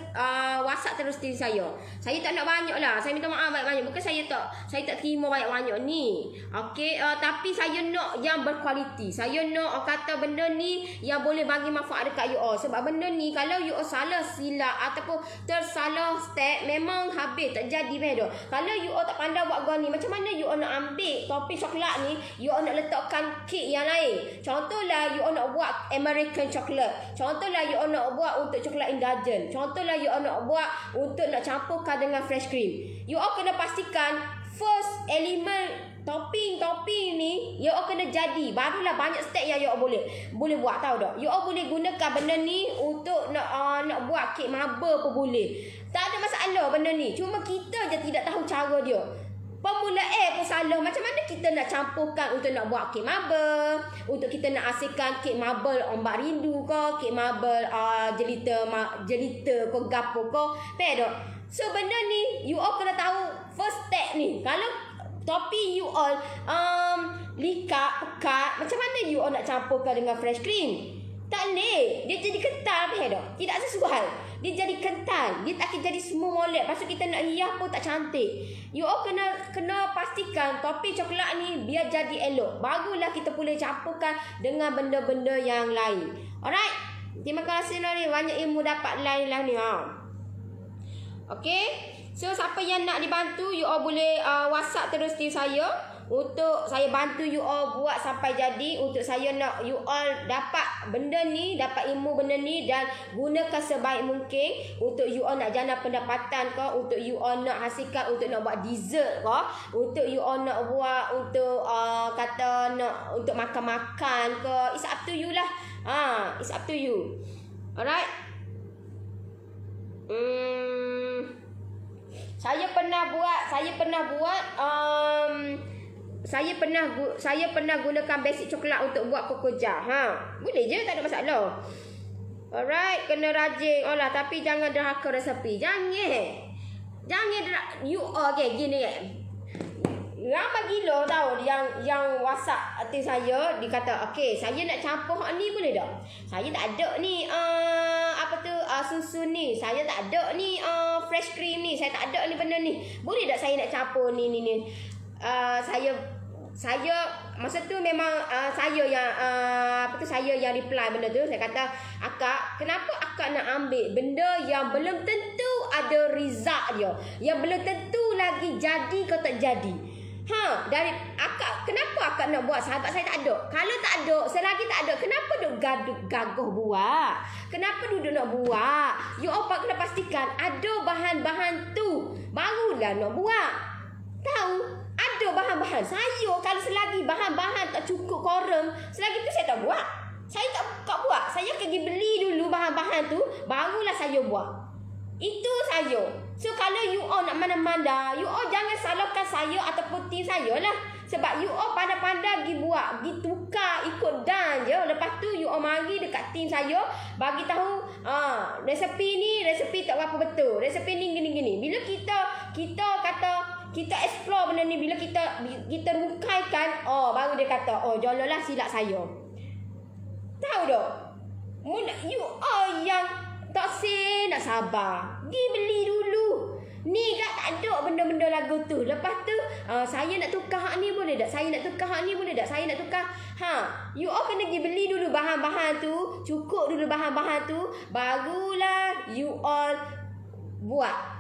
WhatsApp terus tim saya. Saya tak nak banyak lah. Saya minta maaf banyak-banyak. Bukan saya tak terima banyak-banyak ni. Okey, tapi saya nak yang berkualiti. Saya nak kata benda ni yang boleh bagi manfaat dekat you all. Sebab benda ni kalau you all salah silap ataupun tersalah step, memang habis tak jadi bedo. Kalau you all tak pandai buat gua ni, macam mana you all nak ambil topi coklat ni, you all nak letakkan kek yang lain. Contohlah you all nak buat American chocolate. Contohlah you all nak buat untuk coklat indulgent. Contohlah you all nak buat untuk nak campurkan dengan fresh cream. You all kena pastikan first elemen topping ni you all kena jadi, barulah banyak step yang you all boleh buat, tahu tak? You all boleh gunakan benda ni untuk nak buat kek marble pun boleh. Tak ada masalah benda ni. Cuma kita je tidak tahu cara dia. Permulaan pun salah. Macam mana kita nak campurkan untuk nak buat kek marble, untuk kita nak hasilkan kek marble ombak rindu ke, kek marble jelita ke gapo ke, faham tak? So benda ni you all kena tahu first step ni. Kalau topi you all likat, pekat, macam mana you all nak campurkan dengan fresh cream? Tak boleh. Dia jadi kental, faham tak? Tidak sesuai. Dia jadi kental. Dia tak akan jadi semua molek. Lepas tu kita nak hias pun tak cantik. You all kena pastikan topi coklat ni biar jadi elok. Barulah kita boleh campurkan dengan benda-benda yang lain. Alright? Terima kasih Nari. Banyak ilmu dapat lain lah ni. Okay? So siapa yang nak dibantu, you all boleh WhatsApp terus tim saya untuk saya bantu you all buat sampai jadi. Untuk saya nak you all dapat benda ni, dapat ilmu benda ni dan gunakan sebaik mungkin. Untuk you all nak jana pendapatan ke, untuk you all nak hasilkan untuk nak buat dessert ke, untuk you all nak buat untuk untuk makan-makan ke, it's up to you lah. It's up to you. Alright. Saya pernah buat basic coklat untuk buat kokoja. Boleh je, tak ada masalah. Alright, kena rajin. Tapi jangan derhaka resepi. Jangan you okay, gini kan. Ramai gila tahu yang WhatsApp artis saya, dia kata, "Okey, saya nak campur hak ni boleh tak? Saya tak ada ni susu ni. Saya tak ada ni fresh cream ni. Saya tak ada ni benda ni. Boleh tak saya nak campur ni?" Saya masa tu memang saya yang reply benda tu. Saya kata, "Akak, kenapa akak nak ambil benda yang belum tentu ada result dia, yang belum tentu lagi jadi ke tak jadi?" Dari apa kenapa akak nak buat? Sahabat saya tak ada. Kalau tak ada, selagi tak ada, kenapa duk gagah buat? Kenapa duduk nak buat? You all kena pastikan ada bahan-bahan tu, barulah nak buat. Tahu? Ada bahan-bahan. Saya kalau selagi bahan-bahan tak cukup korum, selagi tu saya tak buat. Saya tak buat. Saya pergi beli dulu bahan-bahan tu, barulah saya buat. Itu saya. So kalau you all nak mana-mana, you all jangan salahkan saya ataupun tim saya lah. Sebab you all pandai-pandai pergi buat, pergi tukar ikut dan je. Lepas tu you all mari dekat tim saya, bagi tahu resepi ni resepi tak berapa betul. Resepi ni gini-gini. Bila kita kata kita explore benda ni, bila kita rungkaikan, baru dia kata, jolalah silap saya. Tahu tak? You all yang tak nak sabar. Pergi beli dulu. Ni tak ada benda-benda lagu tu. Lepas tu saya nak tukar hak ni boleh tak? Saya nak tukar hak ni boleh tak? Saya nak tukar. You all kena pergi beli dulu bahan-bahan tu. Cukup dulu bahan-bahan tu. Barulah you all buat.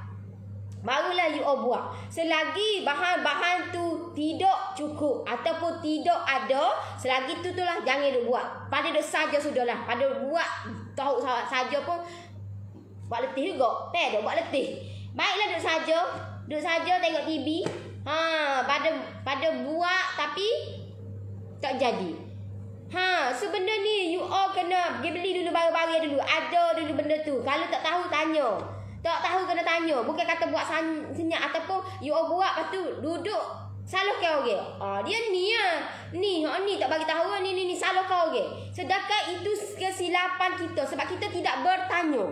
Selagi bahan-bahan tu tidak cukup ataupun tidak ada, selagi tu lah jangan duk buat. Pada duk saja sudahlah. Pada buat tahu saja pun buat letih juga. Tak buat letih. Baiklah duk saja tengok TV. Pada buat tapi tak jadi. Sebenarnya ni you all kena pergi beli dulu barang-barang dulu. Ada dulu benda tu. Kalau tak tahu tanya. Tak tahu kena tanya. Bukan kata buat senyap ataupun you all buat lepas tu duduk salahkan orang. Dia ni ni tak bagi tahu ni salahkan orang. Sedangkan itu kesilapan kita sebab kita tidak bertanya.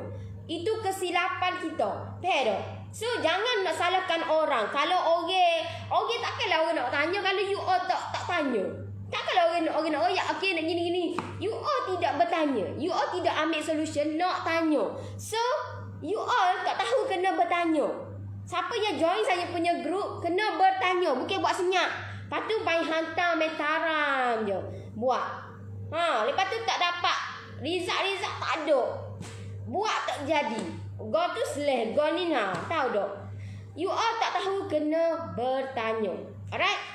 Itu kesilapan kita. Faham tak? So jangan nak salahkan orang. Kalau orang takkanlah orang nak tanya kalau you all tak tanya. Takkanlah orang nak okey nak gini-gini. You all tidak bertanya. You all tidak ambil solution nak tanya. So you all tak tahu kena bertanya. Siapa yang join saya punya group kena bertanya, bukan buat senyap. Lepas tu main hantar, main taram je buat. Lepas tu tak dapat result tak ada. Buat tak jadi. Go tu seleh, go ni tahu tak? You all tak tahu kena bertanya. Alright?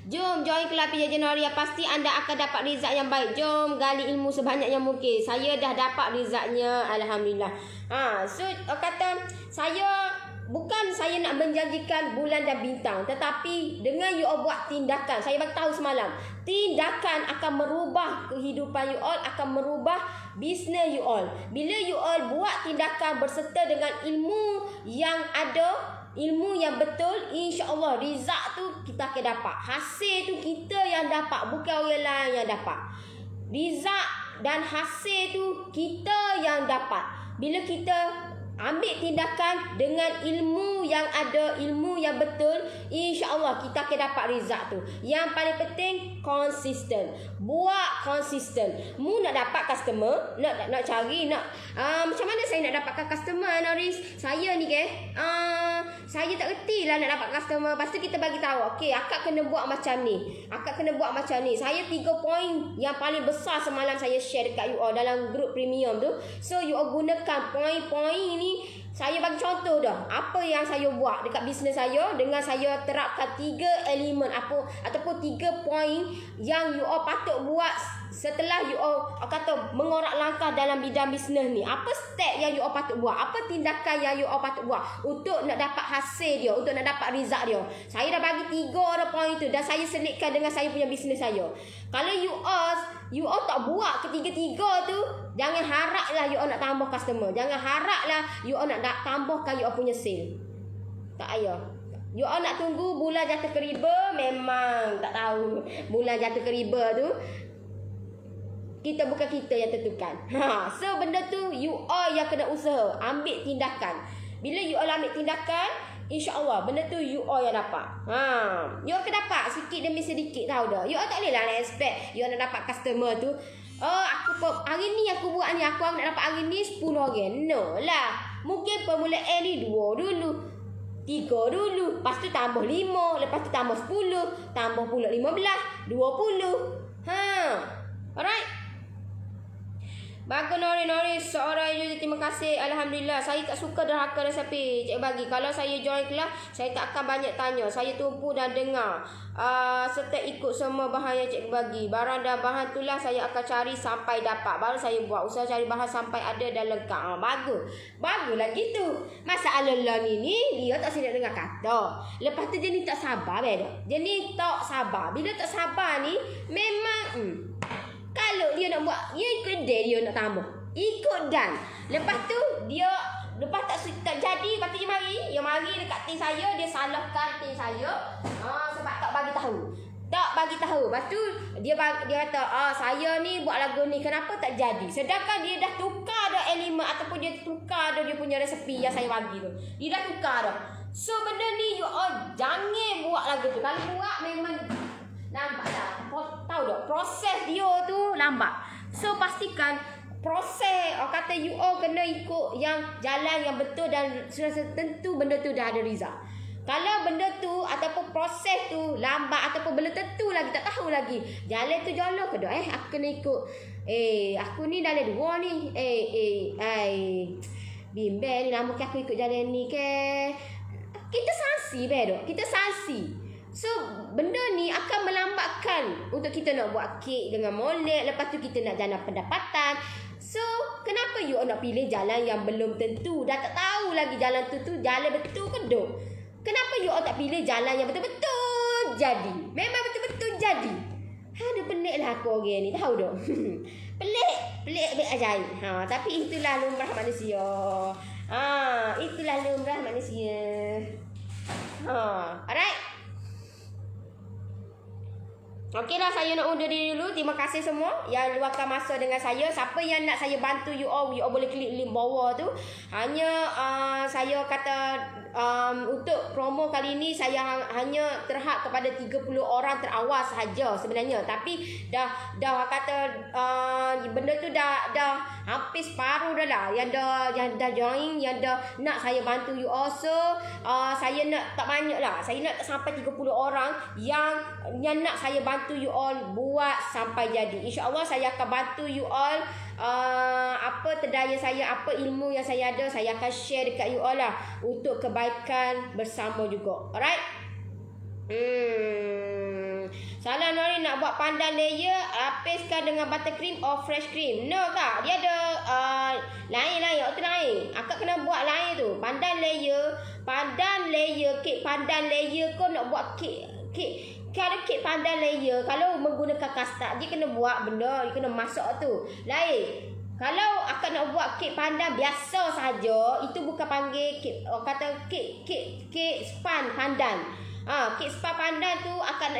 Jom join kelab PJ Januari. Pasti anda akan dapat result yang baik. Jom gali ilmu sebanyak yang mungkin. Saya dah dapat resultnya, alhamdulillah. So kata saya bukan saya nak menjanjikan bulan dan bintang, tetapi dengan you all buat tindakan. Saya bagi tahu semalam, tindakan akan merubah kehidupan you all, akan merubah bisnes you all. Bila you all buat tindakan berserta dengan ilmu yang ada, ilmu yang betul, insya-Allah result tu kita akan dapat. Hasil tu kita yang dapat, bukan orang lain yang dapat. Result dan hasil tu kita yang dapat. Bila kita ambil tindakan dengan ilmu yang ada, ilmu yang betul, insya-Allah kita akan dapat result tu. Yang paling penting konsisten. Buat konsisten. Mu nak dapat customer, nak cari macam mana saya nak dapatkan customer, Noris? Saya ni saya tak reti lah nak dapat customer. Lepas tu kita bagi tahu, okey, akak kena buat macam ni. Akak kena buat macam ni. Saya 3 poin yang paling besar semalam saya share dekat you all dalam grup premium tu. So you all gunakan poin-poin ni. Saya bagi contoh dah apa yang saya buat dekat bisnes saya dengan saya terapkan 3 elemen ataupun 3 poin yang you all patut buat setelah you all kata mengorak langkah dalam bidang bisnes ni. Apa step yang you all patut buat? Apa tindakan yang you all patut buat untuk nak dapat hasil dia, untuk nak dapat result dia? Saya dah bagi 3 poin tu dan saya selitkan dengan saya punya bisnes saya. Kalau you all tak buat ketiga-tiga tu, jangan haraplah you all nak tambah customer. Jangan haraplah you all nak tambahkan you all punya sale. Tak payah. You all nak tunggu bulan jatuh ke riba, memang tak tahu. Bulan jatuh ke riba tu bukan kita yang tentukan. So benda tu you all yang kena usaha, ambil tindakan. Bila you all ambil tindakan, insya-Allah benda tu you all yang dapat. You all akan dapat sikit demi sedikit, tahu dah. You all tak boleh lah nak expect you all nak dapat customer tu. Hari ni aku buat ni, aku nak dapat hari ni 10 orang. No lah. Mungkin permulaan ni 2 dulu, 3 dulu, lepas tu tambah 5, lepas tu tambah 10, tambah pula 15, 20. Alright. Bagus Nori seorang user, terima kasih. Alhamdulillah. Saya tak suka derhaka dan siapa Cik bagi. Kalau saya join kelas, saya tak akan banyak tanya. Saya tumpu dan dengar. Serta ikut semua bahan yang Cik bagi. Barang dan bahan itulah saya akan cari sampai dapat. Baru saya buat. Usaha cari bahan sampai ada dan lengkap. Bagus. Baguslah gitu. Masalah ni dia tak sedap dengar kata. Lepas tu dia ni tak sabar. Dia ni tak sabar. Bila tak sabar ni, memang kalau dia nak buat, dia ikut dia nak tambah. Ikut dan. Lepas tu dia tak jadi, lepas tu dia mari dekat tim saya, dia salahkan tim saya. Sebab tak bagi tahu. Tak bagi tahu. Lepas tu dia kata, saya ni buat lagu ni kenapa tak jadi? Sedangkan dia dah tukar dah elemen ataupun dia tukar dah dia punya resepi yang saya bagi tu. Dia dah tukar dah. So benda ni jangan buat lagu tu. Kalau buat memang lambat lah. Tahu tak? Proses dia tu lambat. So pastikan proses kata you all kena ikut yang jalan yang betul dan sudah tentu benda tu dah ada result. Kalau benda tu ataupun proses tu lambat ataupun belum tentu lagi, tak tahu lagi jalan tu jalan ke dah, aku kena ikut aku ni dah ada 2 ni, bimbel ni lama ke aku ikut jalan ni ke. Kita sanksi bedok, kita sanksi. So benda ni akan melambatkan untuk kita nak buat kek dengan molek. Lepas tu kita nak jana pendapatan. So kenapa you nak pilih jalan yang belum tentu, dah tak tahu lagi jalan tu jalan betul ke dok? Kenapa you tak pilih jalan yang betul-betul jadi? Memang betul-betul jadi. Aduh pelik lah aku orang ni, tahu dok. Pelik ajaib. Tapi itulah lumrah manusia. Itulah lumrah manusia. Alright. Okeylah, saya nak undur diri dulu. Terima kasih semua yang luangkan masa dengan saya. Siapa yang nak saya bantu you all boleh klik link bawah tu. Hanya saya kata untuk promo kali ni saya hanya terhad kepada 30 orang terawal sahaja sebenarnya. Tapi dah kata benda tu dah hampir separuh dah lah yang dah join, yang dah nak saya bantu you all. So saya nak tak banyak lah. Saya nak sampai 30 orang yang nak saya bantu you all buat sampai jadi. InsyaAllah saya akan bantu you all. Apa terdaya saya, apa ilmu yang saya ada, saya akan share dekat you all lah untuk kebaikan bersama juga. Alright. Salah Nori nak buat pandan layer, lapiskan dengan buttercream or fresh cream. No kak, dia ada lain. Itu lain. Akak kena buat lain tu. Pandan layer, kek pandan layer kau nak buat kek. Kalau kek pandan layer, kalau menggunakan custard, dia kena buat benda, dia kena masak tu. Lain. Kalau akan nak buat kek pandan biasa saja, itu bukan panggil kek, kata kek span pandan. Kek span pandan tu akan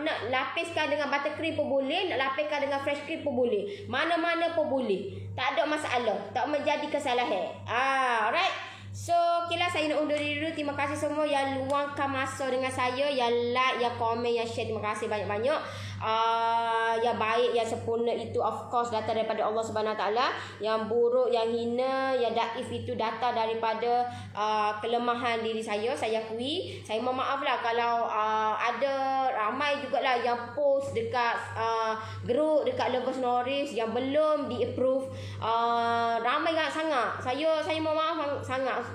nak lapiskan dengan buttercream pun boleh, nak lapiskan dengan fresh cream pun boleh. Mana-mana pun boleh. Tak ada masalah. Tak menjadi kesalahan. Alright. So, okeylah, saya nak undur diri dulu. Terima kasih semua yang luangkan masa dengan saya, yang like, yang komen, yang share. Terima kasih banyak-banyak. Yang baik, yang sempurna itu of course datang daripada Allah Subhanahu Taala. Yang buruk, yang hina, yang daif itu datang daripada kelemahan diri saya. Saya akui. Saya mohon maaf lah kalau ada ramai jugalah yang post dekat group, dekat Lovers Norris yang belum di-approve. Ramai sangat. Saya mohon maaf sangat.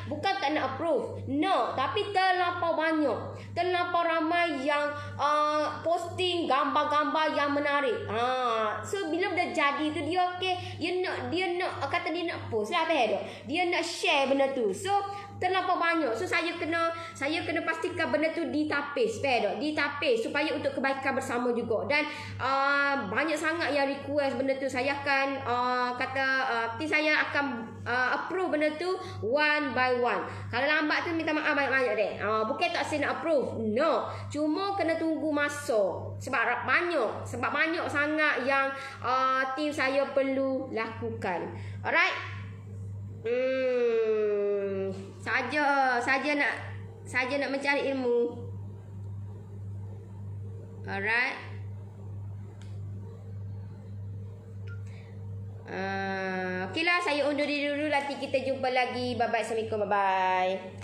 Bukan tak nak approve. No, tapi terlampau banyak. Terlampau ramai yang posting gambar-gambar yang menarik. So bila dah jadi tu dia dia nak kata dia nak post lah apa dia nak share benda tu. So terlampau banyak. So saya kena pastikan benda tu ditapis, ditapis supaya untuk kebaikan bersama juga. Dan banyak sangat yang request benda tu. Saya akan nanti saya akan approve benda tu one by one. Kalau lambat tu minta maaf banyak-banyak deh. Bukan tak saya nak approve. No. Cuma kena tunggu masa. Sebab banyak sangat yang tim saya perlu lakukan. Alright. Saja nak mencari ilmu. Alright. Okeylah, saya undur diri dulu. Nanti kita jumpa lagi. Bye bye. Assalamualaikum. Bye bye.